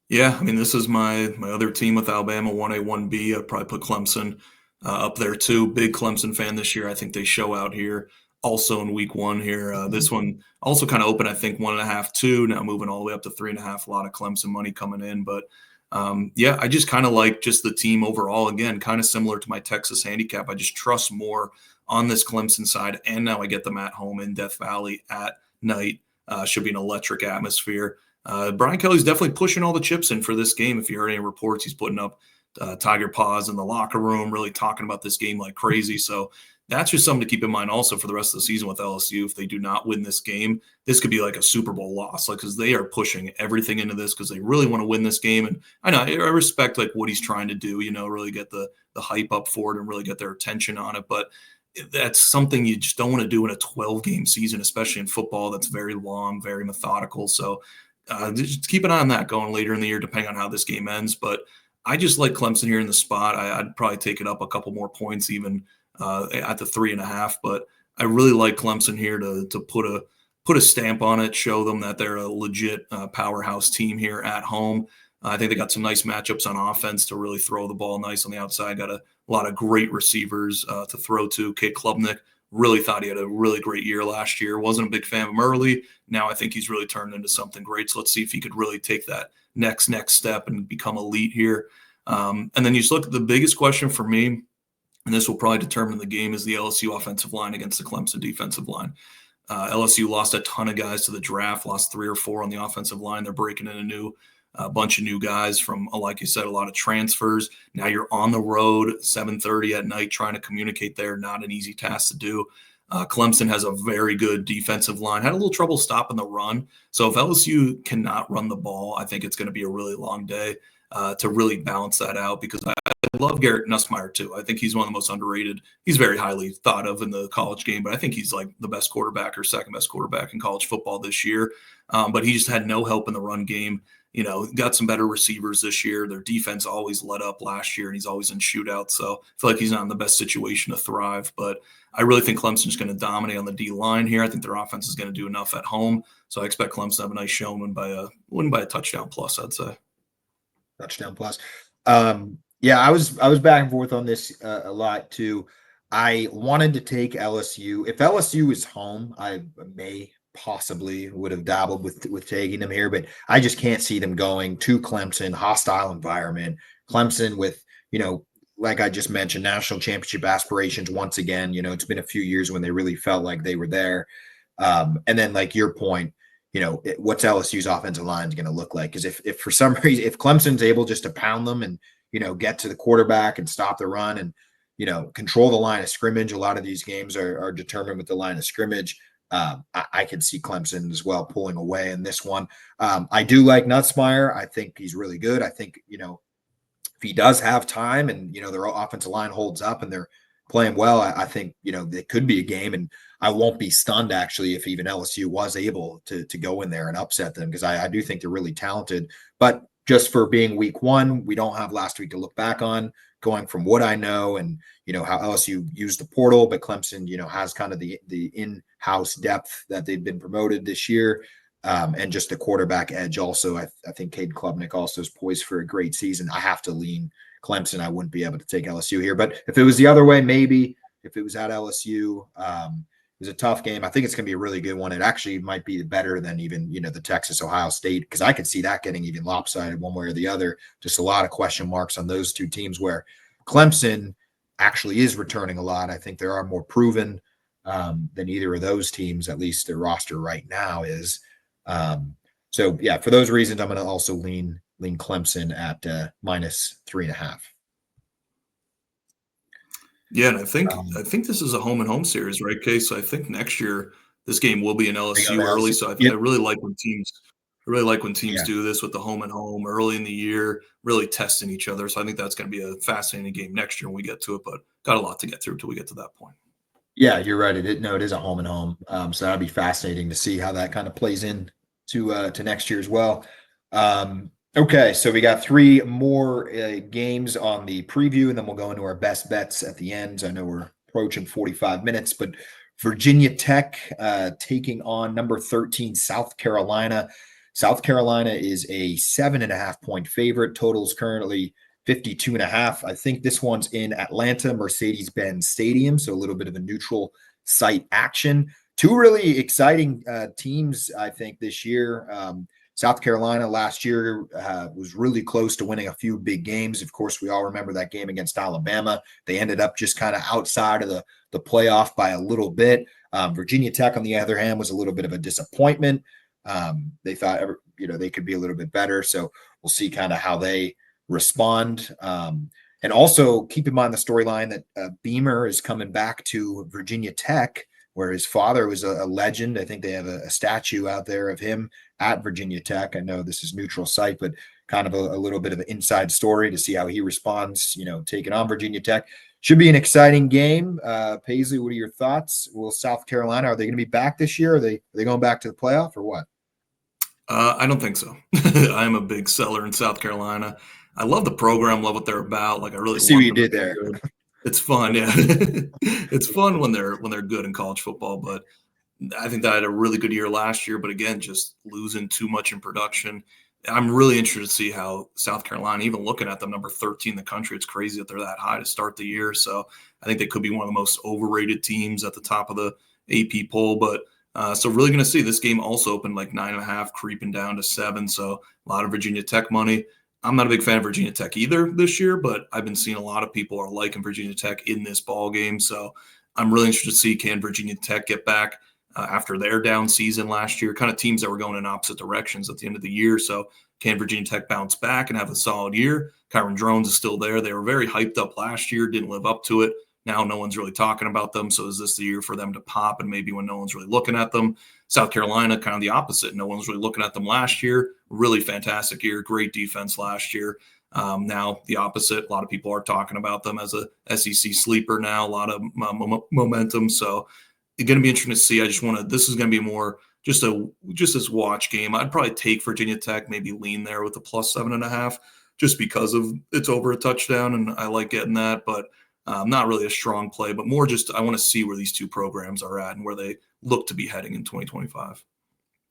Yeah, I mean, this is my other team with Alabama, 1A, 1B. I'd probably put Clemson up there too. Big Clemson fan this year. I think they show out here also in week 1 here. This one also kind of open, I think, 1.5, 2, now moving all the way up to 3.5. A lot of Clemson money coming in. But yeah, I just kind of like just the team overall. Again, kind of similar to my Texas handicap. I just trust more on this Clemson side. And now I get them at home in Death Valley at night. Should be an electric atmosphere. Brian Kelly's definitely pushing all the chips in for this game. If you heard any reports, he's putting up tiger paws in the locker room, really talking about this game like crazy. So that's just something to keep in mind also for the rest of the season with LSU. If they do not win this game, this could be like a Super Bowl loss, like, because they are pushing everything into this because they really want to win this game. And I know I respect like what he's trying to do, really get the hype up for it and really get their attention on it. But that's something you just don't want to do in a 12-game season, especially in football. That's very long, very methodical. So just keep an eye on that going later in the year, depending on how this game ends. But I just like Clemson here in the spot. I'd probably take it up a couple more points, even at the 3.5. But I really like Clemson here to put a stamp on it, show them that they're a legit powerhouse team here at home. I think they got some nice matchups on offense to really throw the ball nice on the outside. Got a lot of great receivers to throw to. Kate Klubnik. Really thought he had a really great year last year. Wasn't a big fan of him early. Now I think he's really turned into something great. So let's see if he could really take that next step and become elite here. And then you just look at the biggest question for me, and this will probably determine the game, is the LSU offensive line against the Clemson defensive line. LSU lost a ton of guys to the draft, lost 3 or 4 on the offensive line. They're breaking in a new a bunch of new guys from, like you said, a lot of transfers. Now you're on the road, 7:30 at night, trying to communicate there. Not an easy task to do. Clemson has a very good defensive line. Had a little trouble stopping the run. So if LSU cannot run the ball, I think it's going to be a really long day to really balance that out, because I love Garrett Nussmeier too. I think he's one of the most underrated. He's very highly thought of in the college game, but I think he's like the best quarterback or second best quarterback in college football this year. But he just had no help in the run game. Got some better receivers this year. Their defense always let up last year, and he's always in shootouts. So I feel like he's not in the best situation to thrive. But I really think Clemson's going to dominate on the D line here. I think their offense is going to do enough at home. So I expect Clemson to have a nice showing, win by a touchdown plus, I'd say. Touchdown plus. Yeah, I was back and forth on this a lot too. I wanted to take LSU. If LSU is home, I may possibly would have dabbled with taking them here, but I just can't see them going to Clemson, hostile environment. Clemson with, like I just mentioned, national championship aspirations once again. It's been a few years when they really felt like they were there. And then, like your point, what's LSU's offensive line is going to look like? Because if for some reason, if Clemson's able just to pound them and, get to the quarterback and stop the run and, control the line of scrimmage, a lot of these games are determined with the line of scrimmage. I could see Clemson as well pulling away in this one. I do like Nussmeier. I think he's really good. I think, if he does have time and, their offensive line holds up and they're playing well, I think, it could be a game. And I won't be stunned, actually, if even LSU was able to go in there and upset them, because I do think they're really talented. But just for being week one, we don't have last week to look back on, going from what I know and, how LSU used the portal, but Clemson, has kind of the in-house depth that they've been promoted this year. And just the quarterback edge also. I think Cade Klubnik also is poised for a great season. I have to lean Clemson. I wouldn't be able to take LSU here. But if it was the other way, maybe. If it was at LSU, it was a tough game. I think it's going to be a really good one. It actually might be better than even, the Texas-Ohio State, because I could see that getting even lopsided one way or the other. Just a lot of question marks on those two teams, where Clemson actually is returning a lot. I think there are more proven than either of those teams, at least their roster right now is. So yeah, for those reasons, I'm going to also lean Clemson at -3.5. Yeah, and I think this is a home and home series, right, Case? So I think next year this game will be in LSU early. So I really like when teams do this with the home and home early in the year, really testing each other. So I think that's going to be a fascinating game next year when we get to it. But got a lot to get through till we get to that point. Yeah, you're right. It is a home and home. So that'd be fascinating to see how that kind of plays in to next year as well. Okay, so we got 3 more games on the preview, and then we'll go into our best bets at the end. I know we're approaching 45 minutes, but Virginia Tech taking on number 13 South Carolina. South Carolina is a 7.5-point favorite. Total's currently 52.5. I think this one's in Atlanta, Mercedes-Benz Stadium, so a little bit of a neutral site action. 2 really exciting teams, I think, this year. South Carolina last year was really close to winning a few big games. Of course, we all remember that game against Alabama. They ended up just kind of outside of the playoff by a little bit. Virginia Tech, on the other hand, was a little bit of a disappointment. They thought, they could be a little bit better. So we'll see kind of how they respond. And also keep in mind the storyline that Beamer is coming back to Virginia Tech, where his father was a legend. I think they have a statue out there of him at Virginia Tech. I know this is neutral site, but kind of a little bit of an inside story to see how he responds, taking on Virginia Tech. Should be an exciting game. Paisley, what are your thoughts? Will South Carolina, are they going to be back this year? Are they going back to the playoff or what? I don't think so. I'm a big seller in South Carolina. I love the program, love what they're about. Like, I really see what you did there. It's fun, yeah. It's fun when they're good in college football, but I think that had a really good year last year. But again, just losing too much in production. I'm really interested to see how South Carolina, even looking at them, number 13 in the country, it's crazy that they're that high to start the year. So I think they could be one of the most overrated teams at the top of the AP poll. But so really going to see this game also opened like 9.5, creeping down to 7. So a lot of Virginia Tech money. I'm not a big fan of Virginia Tech either this year, but I've been seeing a lot of people are liking Virginia Tech in this ball game. So I'm really interested to see, can Virginia Tech get back after their down season last year, kind of teams that were going in opposite directions at the end of the year. So Can Virginia Tech bounce back and have a solid year? Kyron Drones is still there. They were very hyped up last year, didn't live up to it. Now no one's really talking about them. So is this the year for them to pop? And maybe when no one's really looking at them. South Carolina, kind of the opposite. No one's really looking at them last year. Really fantastic year. Great defense last year. Now the opposite. A lot of people are talking about them as a SEC sleeper now. A lot of momentum. So it's going to be interesting to see. This is going to be more just this watch game. I'd probably take Virginia Tech, maybe lean there with a +7.5, just because of it's over a touchdown, and I like getting that. But not really a strong play, but more just I want to see where these two programs are at and where they look to be heading in 2025.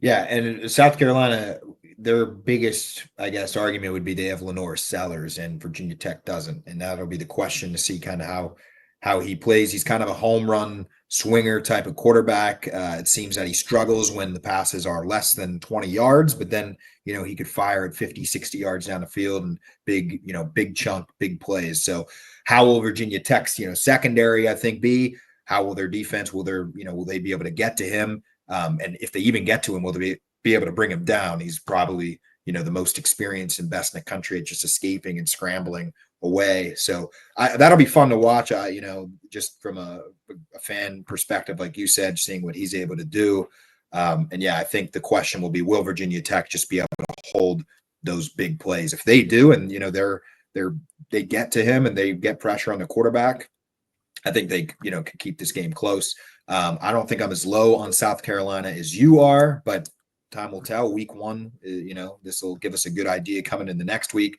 Yeah, and South Carolina, their biggest, I guess, argument would be they have Lenore Sellers and Virginia Tech doesn't, and that'll be the question to see kind of how he plays. He's kind of a home run swinger type of quarterback. It seems that he struggles when the passes are less than 20 yards, but then, he could fire at 50, 60 yards down the field and big chunk, big plays. So how will Virginia Tech's, secondary, I think, be? How will their defense, will they be able to get to him? And if they even get to him, will they be able to bring him down? He's probably, the most experienced and best in the country at just escaping and scrambling away. So that'll be fun to watch, just from a fan perspective, like you said, seeing what he's able to do. And yeah, I think the question will be, will Virginia Tech just be able to hold those big plays? If they do, and, they get to him and they get pressure on the quarterback, I think they, can keep this game close. I don't think I'm as low on South Carolina as you are, but time will tell. Week 1, this will give us a good idea coming in the next week.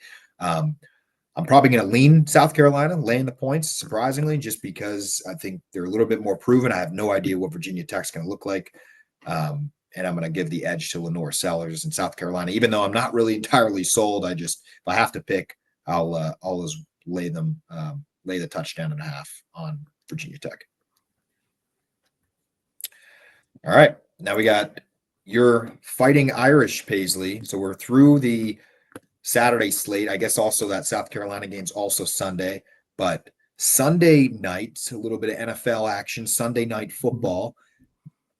I'm probably going to lean South Carolina, laying the points, surprisingly, just because I think they're a little bit more proven. I have no idea what Virginia Tech's going to look like. And I'm going to give the edge to Lenore Sellers in South Carolina, even though I'm not really entirely sold. If I have to pick, I'll always lay the touchdown and a half on Virginia Tech. All right. Now we got your Fighting Irish, Paisley. So we're through the Saturday slate. I guess also that South Carolina game's also Sunday, but Sunday night, a little bit of NFL action, Sunday night football.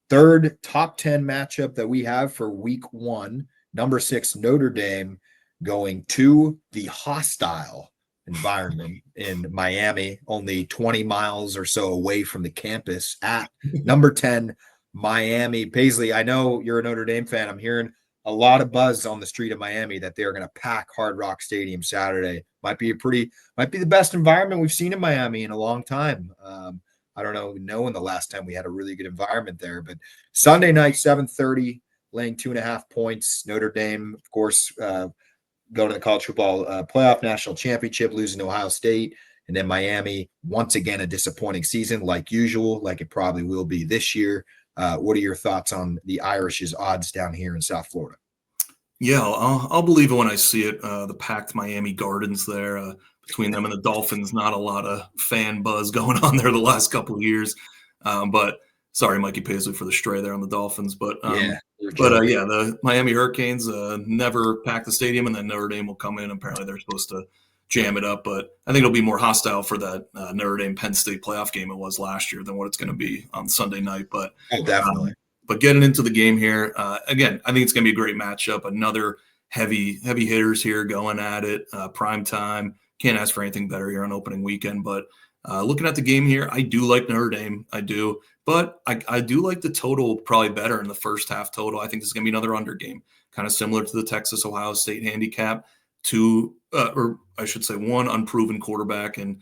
Third top 10 matchup that we have for week 1, number 6 Notre Dame going to the hostile environment in Miami, only 20 miles or so away from the campus at number 10 Miami. Paisley, I know you're a Notre Dame fan. I'm hearing a lot of buzz on the street of Miami that they're going to pack Hard Rock Stadium Saturday. Might be the best environment we've seen in Miami in a long time. I don't know when the last time we had a really good environment there, but Sunday night, 7:30, laying 2.5 points. Notre Dame, of course, going to the college football playoff national championship, losing to Ohio State. And then Miami, once again, a disappointing season like usual, like it probably will be this year. What are your thoughts on the Irish's odds down here in South Florida? Yeah, I'll believe it when I see it. The packed Miami Gardens there, between them and the Dolphins, not a lot of fan buzz going on there the last couple of years. But sorry, Mikey Paisley, for the stray there on the Dolphins. But the Miami Hurricanes never pack the stadium, and then Notre Dame will come in. Apparently, they're supposed to jam it up, but I think it'll be more hostile for that Notre Dame Penn State playoff game it was last year than what it's going to be on Sunday night. But definitely. But getting into the game here, again, I think it's going to be a great matchup. Another heavy hitters here going at it. Prime time. Can't ask for anything better here on opening weekend. But looking at the game here, I do like Notre Dame. I do. But I do like the total probably better in the first half total. I think this is going to be another under game, kind of similar to the Texas-Ohio State handicap. One unproven quarterback and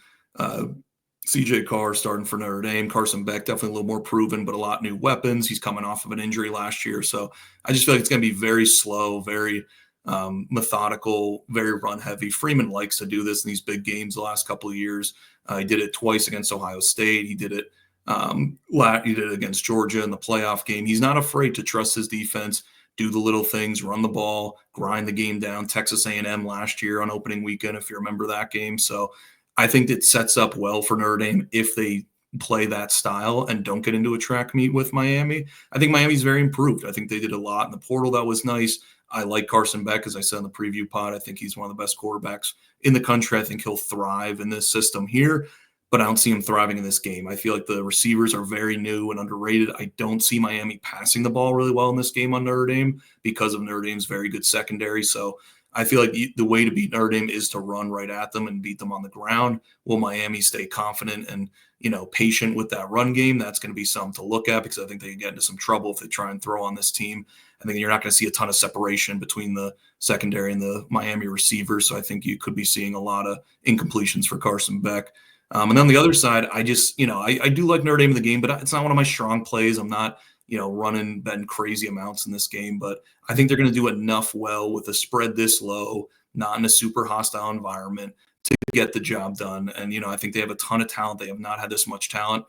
CJ Carr starting for Notre Dame. Carson Beck, definitely a little more proven, but a lot new weapons. He's coming off of an injury last year. So I just feel like it's going to be very slow, very methodical, very run heavy. Freeman likes to do this in these big games the last couple of years. He did it twice against Ohio State. He did it against Georgia in the playoff game. He's not afraid to trust his defense, do the little things, run the ball, grind the game down. Texas A&M last year on opening weekend, if you remember that game. So I think it sets up well for Notre Dame if they play that style and don't get into a track meet with Miami. I think Miami's very improved. I think they did a lot in the portal that was nice. I like Carson Beck, as I said in the preview pod. I think he's one of the best quarterbacks in the country. I think he'll thrive in this system here, but I don't see him thriving in this game. I feel like the receivers are very new and underrated. I don't see Miami passing the ball really well in this game on Notre Dame because of Notre Dame's very good secondary. So I feel like the way to beat Notre Dame is to run right at them and beat them on the ground. Will Miami stay confident and, patient with that run game? That's going to be something to look at, because I think they can get into some trouble if they try and throw on this team. I think you're not going to see a ton of separation between the secondary and the Miami receivers. So I think you could be seeing a lot of incompletions for Carson Beck. And on the other side, I just, I do like Notre Dame in the game, but it's not one of my strong plays. I'm not, running betting crazy amounts in this game, but I think they're going to do enough well with a spread this low, not in a super hostile environment, to get the job done. And, I think they have a ton of talent. They have not had this much talent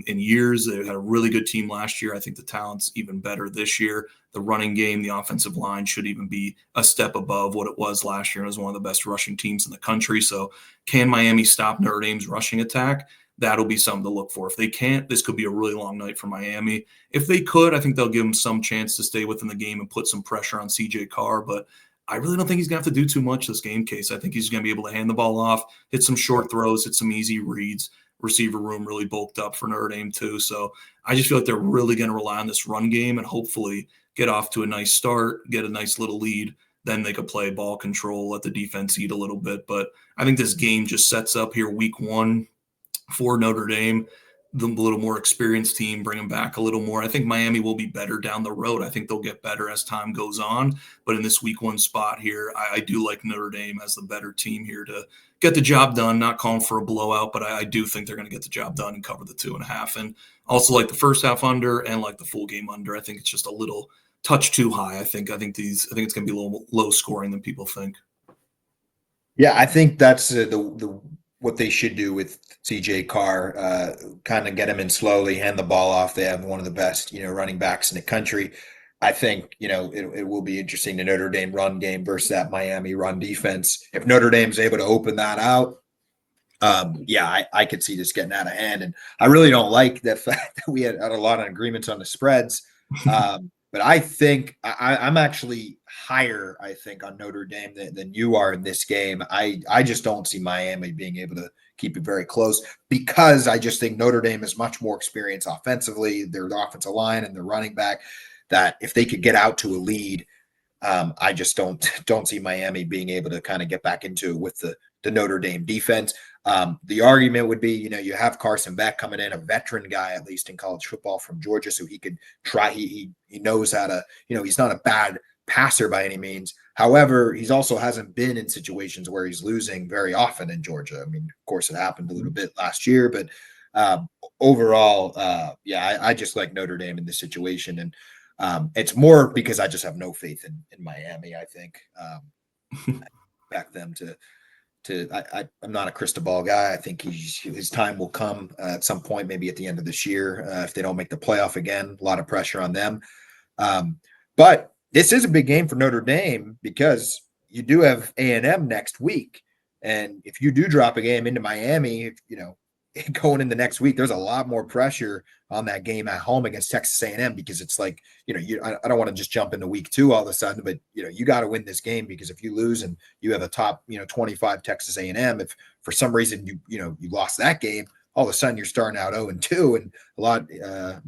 in years. They had a really good team last year. I think the talent's even better this year. The running game, the offensive line should even be a step above what it was last year. It was one of the best rushing teams in the country. So can Miami stop Notre Dame's rushing attack? That'll be something to look for. If they can't, this could be a really long night for Miami. If they could, I think they'll give them some chance to stay within the game and put some pressure on CJ Carr. But I really don't think he's going to have to do too much this game, Case. I think he's going to be able to hand the ball off, hit some short throws, hit some easy reads. Receiver room really bulked up for Notre Dame too. So I just feel like they're really going to rely on this run game and hopefully get off to a nice start, get a nice little lead. Then they could play ball control, let the defense eat a little bit. But I think this game just sets up here week 1 for Notre Dame, the little more experienced team, bring them back a little more. I think Miami will be better down the road. I think they'll get better as time goes on. But in this week 1 spot here, I do like Notre Dame as the better team here to get the job done. Not calling for a blowout, but I do think they're going to get the job done and cover the 2.5. And also like the first half under and like the full game under. I think it's just a little touch too high. I think it's going to be a little low scoring than people think. Yeah, I think that's the what they should do with CJ Carr, kind of get him in slowly, hand the ball off. They have one of the best, running backs in the country. I think, it will be interesting, the Notre Dame run game versus that Miami run defense. If Notre Dame's able to open that out, I could see this getting out of hand. And I really don't like the fact that we had a lot of agreements on the spreads. But I think I'm actually higher, I think, on Notre Dame than you are in this game. I just don't see Miami being able to keep it very close, because I just think Notre Dame is much more experienced offensively, their offensive line and their running back, that if they could get out to a lead, I just don't see Miami being able to kind of get back into it with the Notre Dame defense. The argument would be, you have Carson Beck coming in, a veteran guy, at least in college football, from Georgia, so he could try. He knows how to, he's not a bad passer by any means. However, he's also hasn't been in situations where he's losing very often in Georgia. I mean, of course, it happened a little bit last year, but overall, I just like Notre Dame in this situation. And it's more because I just have no faith in Miami. I think back them I'm not a crystal ball guy. I think his time will come at some point, maybe at the end of this year, if they don't make the playoff again. A lot of pressure on them. But this is a big game for Notre Dame, because you do have A&M next week. And if you do drop a game into Miami, going in the next week, there's a lot more pressure on that game at home against Texas A&M, because it's like, I don't want to just jump into week 2 all of a sudden, but you got to win this game, because if you lose and you have a top 25 Texas A&M, if for some reason you lost that game, all of a sudden you're starting out 0-2, and a lot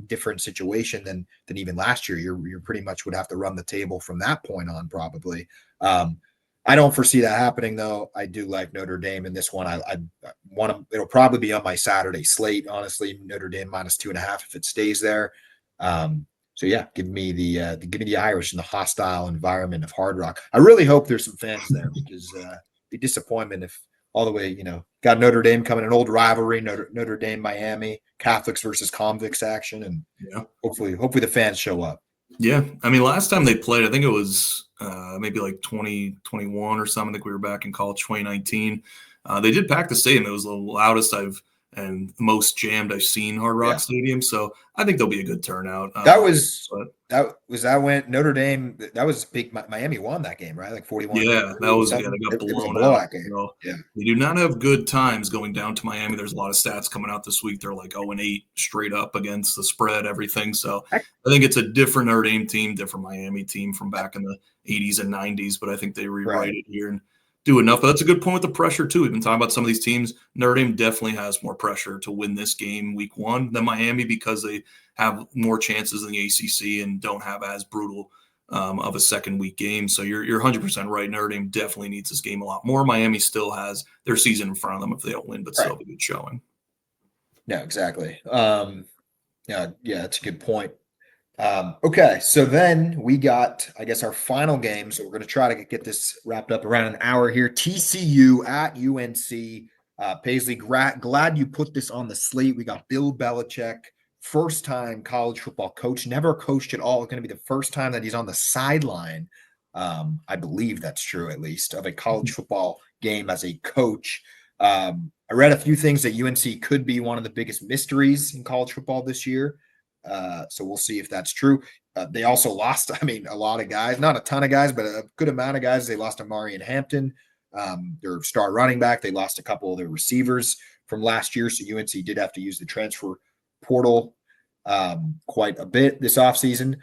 different situation than even last year. You're pretty much would have to run the table from that point on, probably. I don't foresee that happening, though. I do like Notre Dame in this one. I want to. It'll probably be on my Saturday slate, honestly. Notre Dame -2.5 if it stays there. So yeah, give me the Irish in the hostile environment of Hard Rock. I really hope there's some fans there, because be disappointment if all the way, got Notre Dame coming, an old rivalry, Notre Dame, Miami, Catholics versus convicts action, and hopefully the fans show up. Yeah, I mean, last time they played, I think it was maybe like 2021 or something. I think we were back in college 2019. They did pack the stadium. It was the loudest and most jammed I've seen Hard Rock Stadium. So I think there'll be a good turnout. That when Notre Dame, that was big. Miami won that game, right? Like 41. Yeah, that was they got blown out. So they do not have good times going down to Miami. There's a lot of stats coming out this week. They're like 0-8 straight up against the spread, everything. So I think it's a different Notre Dame team, different Miami team from back in the 80s and 90s. But I think they rewrite it here and do enough. But that's a good point with the pressure too. We've been talking about some of these teams. Notre Dame definitely has more pressure to win this game week 1 than Miami, because they have more chances in the ACC and don't have as brutal of a second week game. So you're 100% right. Notre Dame definitely needs this game a lot more. Miami still has their season in front of them if they don't win, but still have a good showing. Yeah, exactly. Yeah, that's a good point. Okay, so then we got, I guess, our final game. So we're going to try to get this wrapped up around an hour here. TCU at UNC. Paisley, glad you put this on the slate. We got Bill Belichick, first-time college football coach, never coached at all. It's going to be the first time that he's on the sideline. I believe that's true, at least, of a college football game as a coach. I read a few things that UNC could be one of the biggest mysteries in college football this year. So we'll see if that's true. They also lost, a lot of guys, not a ton of guys, but a good amount of guys. They lost Amari and Hampton, their star running back. They lost a couple of their receivers from last year. So UNC did have to use the transfer portal quite a bit this offseason.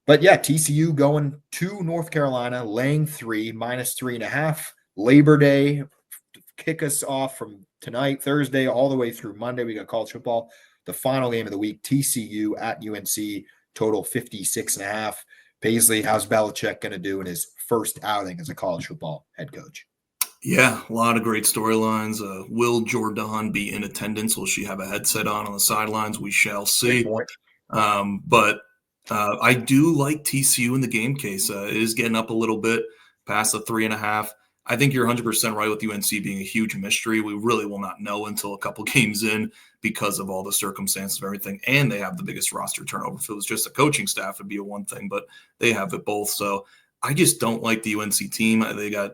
But yeah, TCU going to North Carolina, laying 3, -3.5. Labor Day to kick us off from tonight, Thursday, all the way through Monday. We got college football. The final game of the week, TCU at UNC, total 56.5. Paisley, how's Belichick going to do in his first outing as a college football head coach? Yeah, a lot of great storylines. Will Jordan be in attendance? Will she have a headset on the sidelines? We shall see. But I do like TCU in the game case. It is getting up a little bit past the 3.5. I think you're 100% right with UNC being a huge mystery. We really will not know until a couple games in because of all the circumstances of everything. And they have the biggest roster turnover. If it was just a coaching staff, it'd be a one thing, but they have it both. So I just don't like the UNC team. They got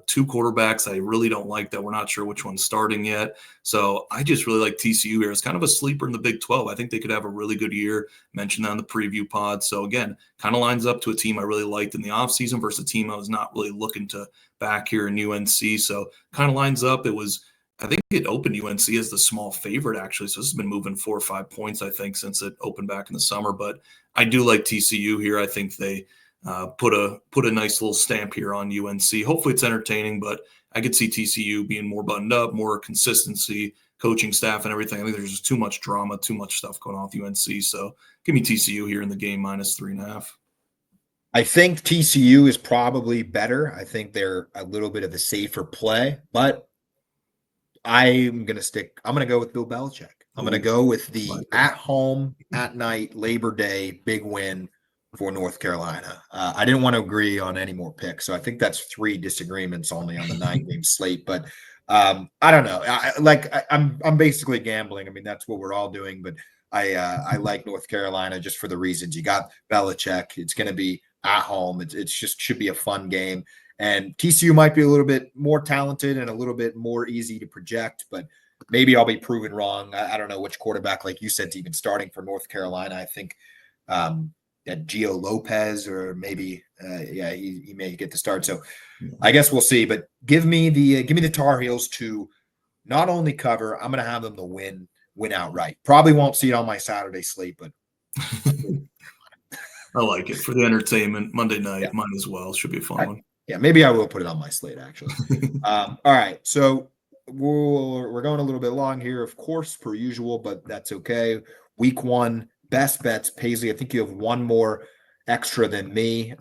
2 quarterbacks I really don't like that we're not sure which one's starting yet. So I just really like TCU here. It's kind of a sleeper in the Big 12. I think they could have a really good year. Mentioned that in the preview pod. So again, kind of lines up to a team I really liked in the offseason versus a team I was not really looking to back here in UNC. So kind of lines up. I think it opened UNC as the small favorite, actually. So this has been moving 4 or 5 points, I think, since it opened back in the summer. But I do like TCU here. I think they put a nice little stamp here on UNC. Hopefully it's entertaining, but I could see TCU being more buttoned up, more consistency, coaching staff and everything. I think there's just too much drama, too much stuff going on with UNC. So give me TCU here in the game -3.5. I think TCU is probably better. I think they're a little bit of a safer play, but I'm going to go with Bill Belichick. I'm going to go with the at home, at night, Labor Day, big win for North Carolina. I didn't want to agree on any more picks, so I think that's 3 disagreements only on the 9-game slate. But I don't know. I'm basically gambling. That's what we're all doing. But I like North Carolina just for the reasons. You got Belichick. It's going to be at home. It's just should be a fun game. And TCU might be a little bit more talented and a little bit more easy to project, but maybe I'll be proven wrong. I don't know which quarterback, like you said, is even starting for North Carolina. I think that Gio Lopez, or maybe he may get the start. So I guess we'll see. But give me the Tar Heels to not only cover. I'm going to have them to win outright. Probably won't see it on my Saturday slate, but I like it for the entertainment. Monday night, yeah. Might as well. Should be a fun one. Yeah, maybe I will put it on my slate, actually. All right, so we're going a little bit long here, of course, per usual, but that's okay. Week 1, best bets. Paisley, I think you have one more extra than me.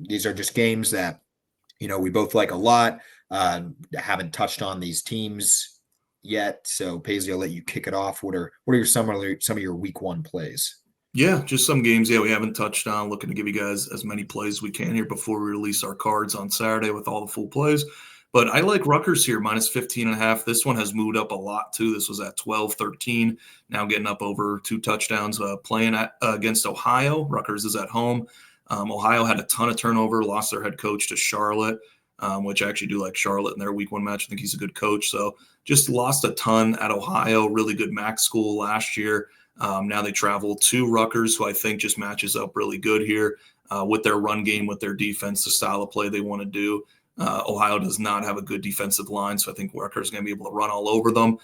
These are just games that, we both like a lot. Haven't touched on these teams yet. So, Paisley, I'll let you kick it off. What are some of your Week 1 plays? Yeah, just some games, we haven't touched on. Looking to give you guys as many plays as we can here before we release our cards on Saturday with all the full plays. But I like Rutgers here, -15.5. This one has moved up a lot, too. This was at 12-13, now getting up over 2 touchdowns, playing against Ohio. Rutgers is at home. Ohio had a ton of turnover, lost their head coach to Charlotte, which I actually do like Charlotte in their Week 1 match. I think he's a good coach. So just lost a ton at Ohio, really good MAC school last year. Now they travel to Rutgers, who I think just matches up really good here with their run game, with their defense, the style of play they want to do. Ohio does not have a good defensive line, so I think Rutgers is going to be able to run all over them.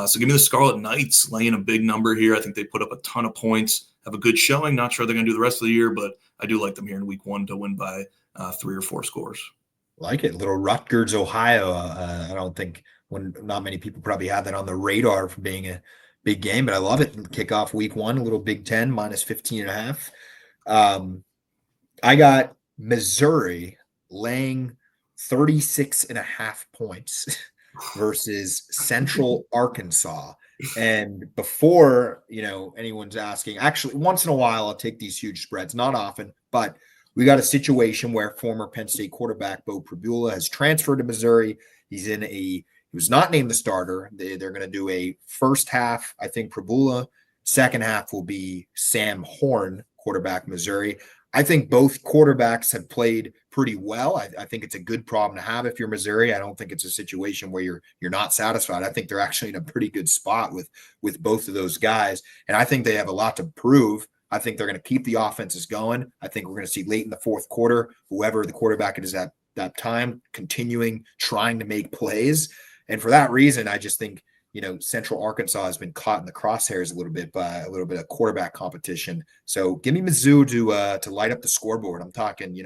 So give me the Scarlet Knights laying a big number here. I think they put up a ton of points, have a good showing. Not sure they're going to do the rest of the year, but I do like them here in Week 1 to win by 3 or 4 scores. Like it. Little Rutgers, Ohio. I don't think not many people probably have that on the radar for being a big game, but I love it. Kick off Week 1, a little Big Ten, -15.5. I got Missouri laying 36.5 points versus Central Arkansas. And before, anyone's asking, actually, once in a while, I'll take these huge spreads, not often, but we got a situation where former Penn State quarterback Bo Pribula has transferred to Missouri. He was not named the starter. They're going to do a first half, I think, Pribula. Second half will be Sam Horn, quarterback Missouri. I think both quarterbacks have played pretty well. I think it's a good problem to have if you're Missouri. I don't think it's a situation where you're not satisfied. I think they're actually in a pretty good spot with both of those guys, and I think they have a lot to prove. I think they're going to keep the offenses going. I think we're going to see late in the fourth quarter, whoever the quarterback is at that time, continuing trying to make plays. And for that reason, I just think Central Arkansas has been caught in the crosshairs a little bit by a little bit of quarterback competition. So give me Mizzou to light up the scoreboard. I'm talking,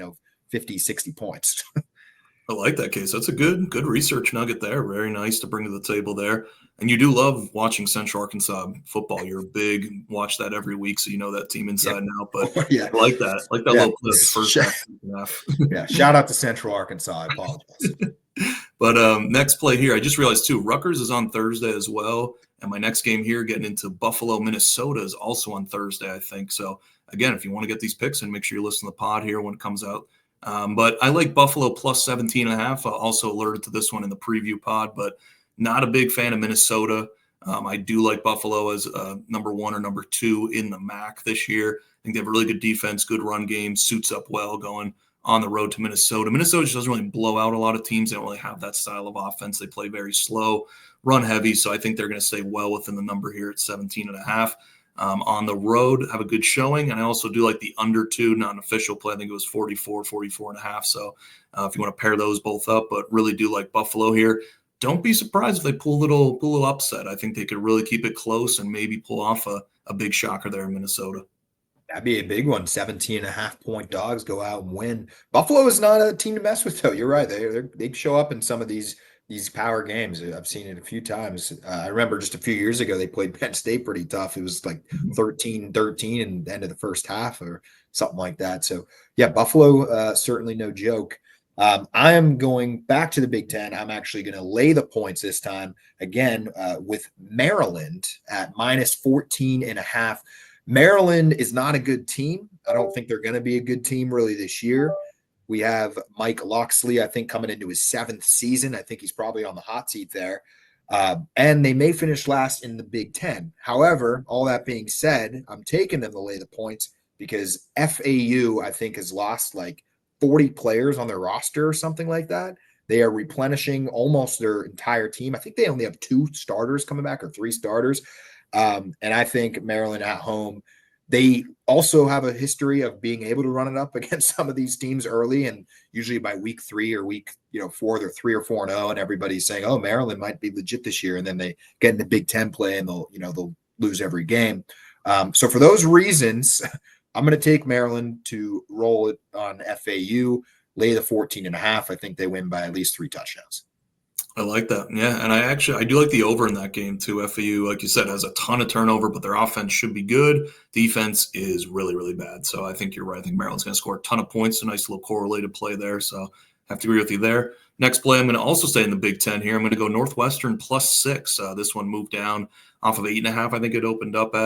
50, 60 points. I like that case. That's a good research nugget there. Very nice to bring to the table there. And you do love watching Central Arkansas football. You're big, watch that every week, so you know that team inside and out. But yeah, I like that. I like that little clip. First half. Yeah, shout out to Central Arkansas. I apologize. But next play here, I just realized too, Rutgers is on Thursday as well. And my next game here, getting into Buffalo, Minnesota, is also on Thursday, I think. So, again, if you want to get these picks in, make sure you listen to the pod here when it comes out. But I like Buffalo plus 17.5. I also alerted to this one in the preview pod, but not a big fan of Minnesota. I do like Buffalo as number 1 or number 2 in the MAC this year. I think they have a really good defense, good run game, suits up well going on the road to Minnesota. Minnesota just doesn't really blow out a lot of teams. They don't really have that style of offense. They play very slow, run heavy. So I think they're going to stay well within the number here at 17.5. On the road, have a good showing. And I also do like the under 2, not an official play. I think it was 44.5. So if you want to pair those both up, but really do like Buffalo here. Don't be surprised if they pull a little upset. I think they could really keep it close and maybe pull off a big shocker there in Minnesota. That'd be a big one. 17.5 point dogs go out and win. Buffalo is not a team to mess with, though. You're right. They show up in some of these power games. I've seen it a few times. I remember just a few years ago, they played Penn State pretty tough. It was like 13-13 in the end of the first half or something like that. So, yeah, Buffalo, certainly no joke. I am going back to the Big Ten. I'm actually going to lay the points this time, again, with Maryland at minus 14.5. Maryland is not a good team. I don't think they're going to be a good team really this year. We have Mike Locksley, I think, coming into his 7th season. I think he's probably on the hot seat there. And they may finish last in the Big Ten. However, all that being said, I'm taking them to lay the points because FAU, I think, has lost like 40 players on their roster or something like that. They are replenishing almost their entire team. I think they only have 2 starters coming back or 3 starters. And I think Maryland at home, they also have a history of being able to run it up against some of these teams early. And usually by week 3 or week 4, they're 3 or 4-0, and everybody's saying, "Oh, Maryland might be legit this year." And then they get into Big Ten play and they'll lose every game. So for those reasons, I'm going to take Maryland to roll it on FAU, lay the 14.5. I think they win by at least 3 touchdowns. I like that. Yeah. And I do like the over in that game too. FAU, like you said, has a ton of turnover, but their offense should be good. Defense is really, really bad. So I think you're right. I think Maryland's going to score a ton of points. A nice little correlated play there. So I have to agree with you there. Next play, I'm going to also stay in the Big Ten here. I'm going to go Northwestern plus 6. This one moved down off of 8.5. I think it opened up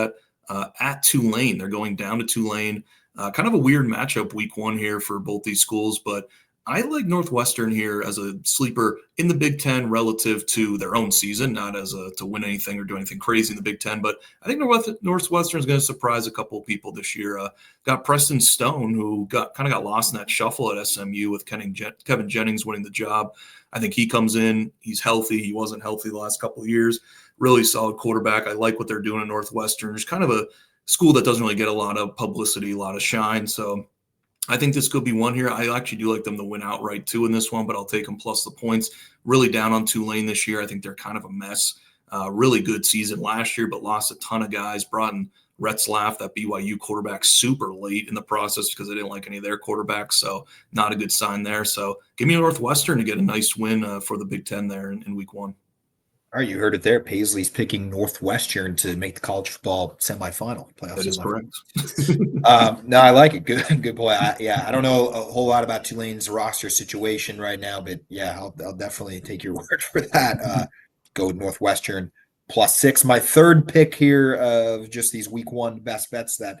at Tulane. They're going down to Tulane. Kind of a weird matchup week 1 here for both these schools, but I like Northwestern here as a sleeper in the Big Ten relative to their own season, not as to win anything or do anything crazy in the Big Ten. But I think Northwestern is going to surprise a couple of people this year. Got Preston Stone, who got lost in that shuffle at SMU with Kevin Jennings winning the job. I think he comes in. He's healthy. He wasn't healthy the last couple of years. Really solid quarterback. I like what they're doing at Northwestern. It's kind of a school that doesn't really get a lot of publicity, a lot of shine. So I think this could be one here. I actually do like them to win outright too in this one, but I'll take them plus the points. Really down on Tulane this year. I think they're kind of a mess. Really good season last year, but lost a ton of guys. Brought in Retzlaff, that BYU quarterback, super late in the process because they didn't like any of their quarterbacks. So not a good sign there. So give me Northwestern to get a nice win for the Big Ten there in week 1. All right, you heard it there. Paisley's picking Northwestern to make the college football semifinal. Playoff That is semifinal. correct. No, I like it. Good boy. I don't know a whole lot about Tulane's roster situation right now, but yeah, I'll definitely take your word for that. Go with Northwestern +6. My third pick here of just these week one best bets that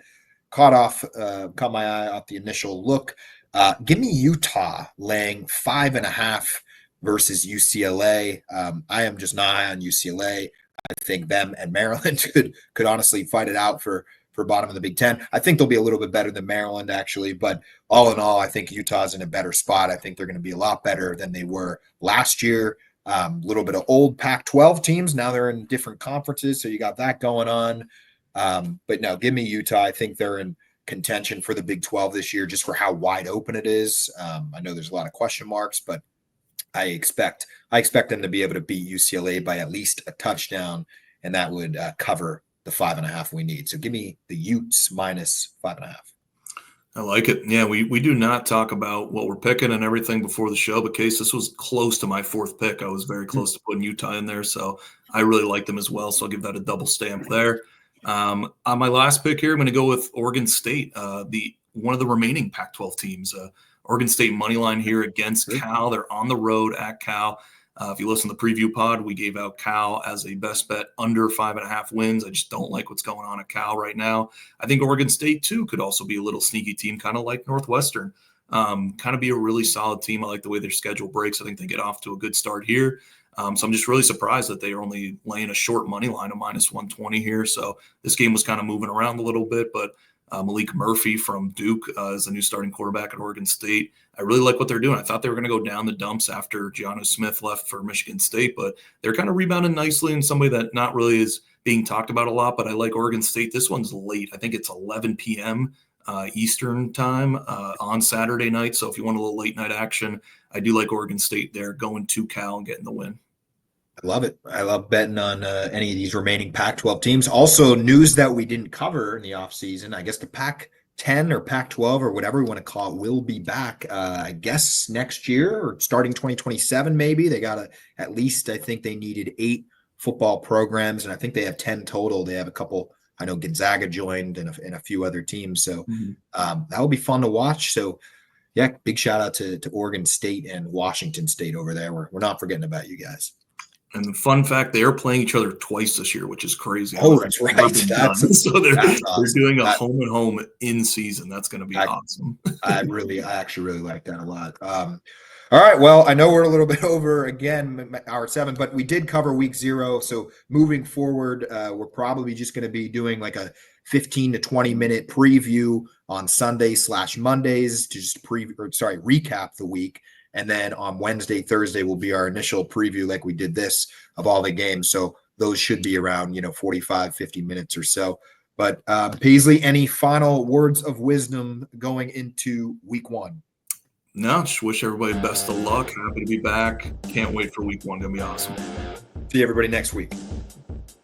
caught my eye off the initial look. Give me Utah laying 5.5 versus UCLA. I am just not high on UCLA. I think them and Maryland could honestly fight it out for bottom of the Big Ten. I think they'll be a little bit better than Maryland, actually. But all in all, I think Utah's in a better spot. I think they're going to be a lot better than they were last year. A little bit of old Pac-12 teams. Now they're in different conferences, so you got that going on. But no, give me Utah. I think they're in contention for the Big 12 this year just for how wide open it is. I know there's a lot of question marks, but I expect them to be able to beat UCLA by at least a touchdown, and that would cover the 5.5 we need. So give me the Utes -5.5. I like it. Yeah, we do not talk about what we're picking and everything before the show, but Case, this was close to my fourth pick. I was very close to putting Utah in there, so I really like them as well. So I'll give that a double stamp there. On my last pick here, I'm going to go with Oregon State, one of the remaining Pac-12 teams. Oregon State money line here against Cal. They're on the road at Cal. If you listen to the preview pod, we gave out Cal as a best bet under 5.5 wins. I just don't like what's going on at Cal right now. I think Oregon State, too, could also be a little sneaky team, kind of like Northwestern. Kind of be a really solid team. I like the way their schedule breaks. I think they get off to a good start here. So I'm just really surprised that they are only laying a short money line of -120 here. So this game was kind of moving around a little bit, but Malik Murphy from Duke is the new starting quarterback at Oregon State. I really like what they're doing. I thought they were going to go down the dumps after Gianno Smith left for Michigan State, but they're kind of rebounding nicely and somebody that not really is being talked about a lot, but I like Oregon State. This one's late. I think it's 11 p.m. Eastern time on Saturday night. So if you want a little late night action, I do like Oregon State there going to Cal and getting the win. I love it. I love betting on any of these remaining Pac-12 teams. Also, news that we didn't cover in the offseason. I guess the Pac-10 or Pac-12 or whatever we want to call it will be back, I guess, next year or starting 2027 maybe. They got at least, I think they needed 8 football programs, and I think they have 10 total. They have a couple, I know Gonzaga joined and a few other teams. So that will be fun to watch. So, yeah, big shout out to Oregon State and Washington State over there. We're not forgetting about you guys. And the fun fact, they are playing each other twice this year, which is crazy. Oh, that's right. So they're awesome. doing a home and home in season. That's going to be awesome. I actually really like that a lot. All right. Well, I know we're a little bit over again, hour 7, but we did cover week 0. So moving forward, we're probably just going to be doing like a 15 to 20 minute preview on Sunday/Mondays to just recap the week. And then on Wednesday, Thursday will be our initial preview like we did this of all the games. So those should be around, 45, 50 minutes or so. But Paisley, any final words of wisdom going into week 1? No, just wish everybody best of luck. Happy to be back. Can't wait for week 1. Going to be awesome. See everybody next week.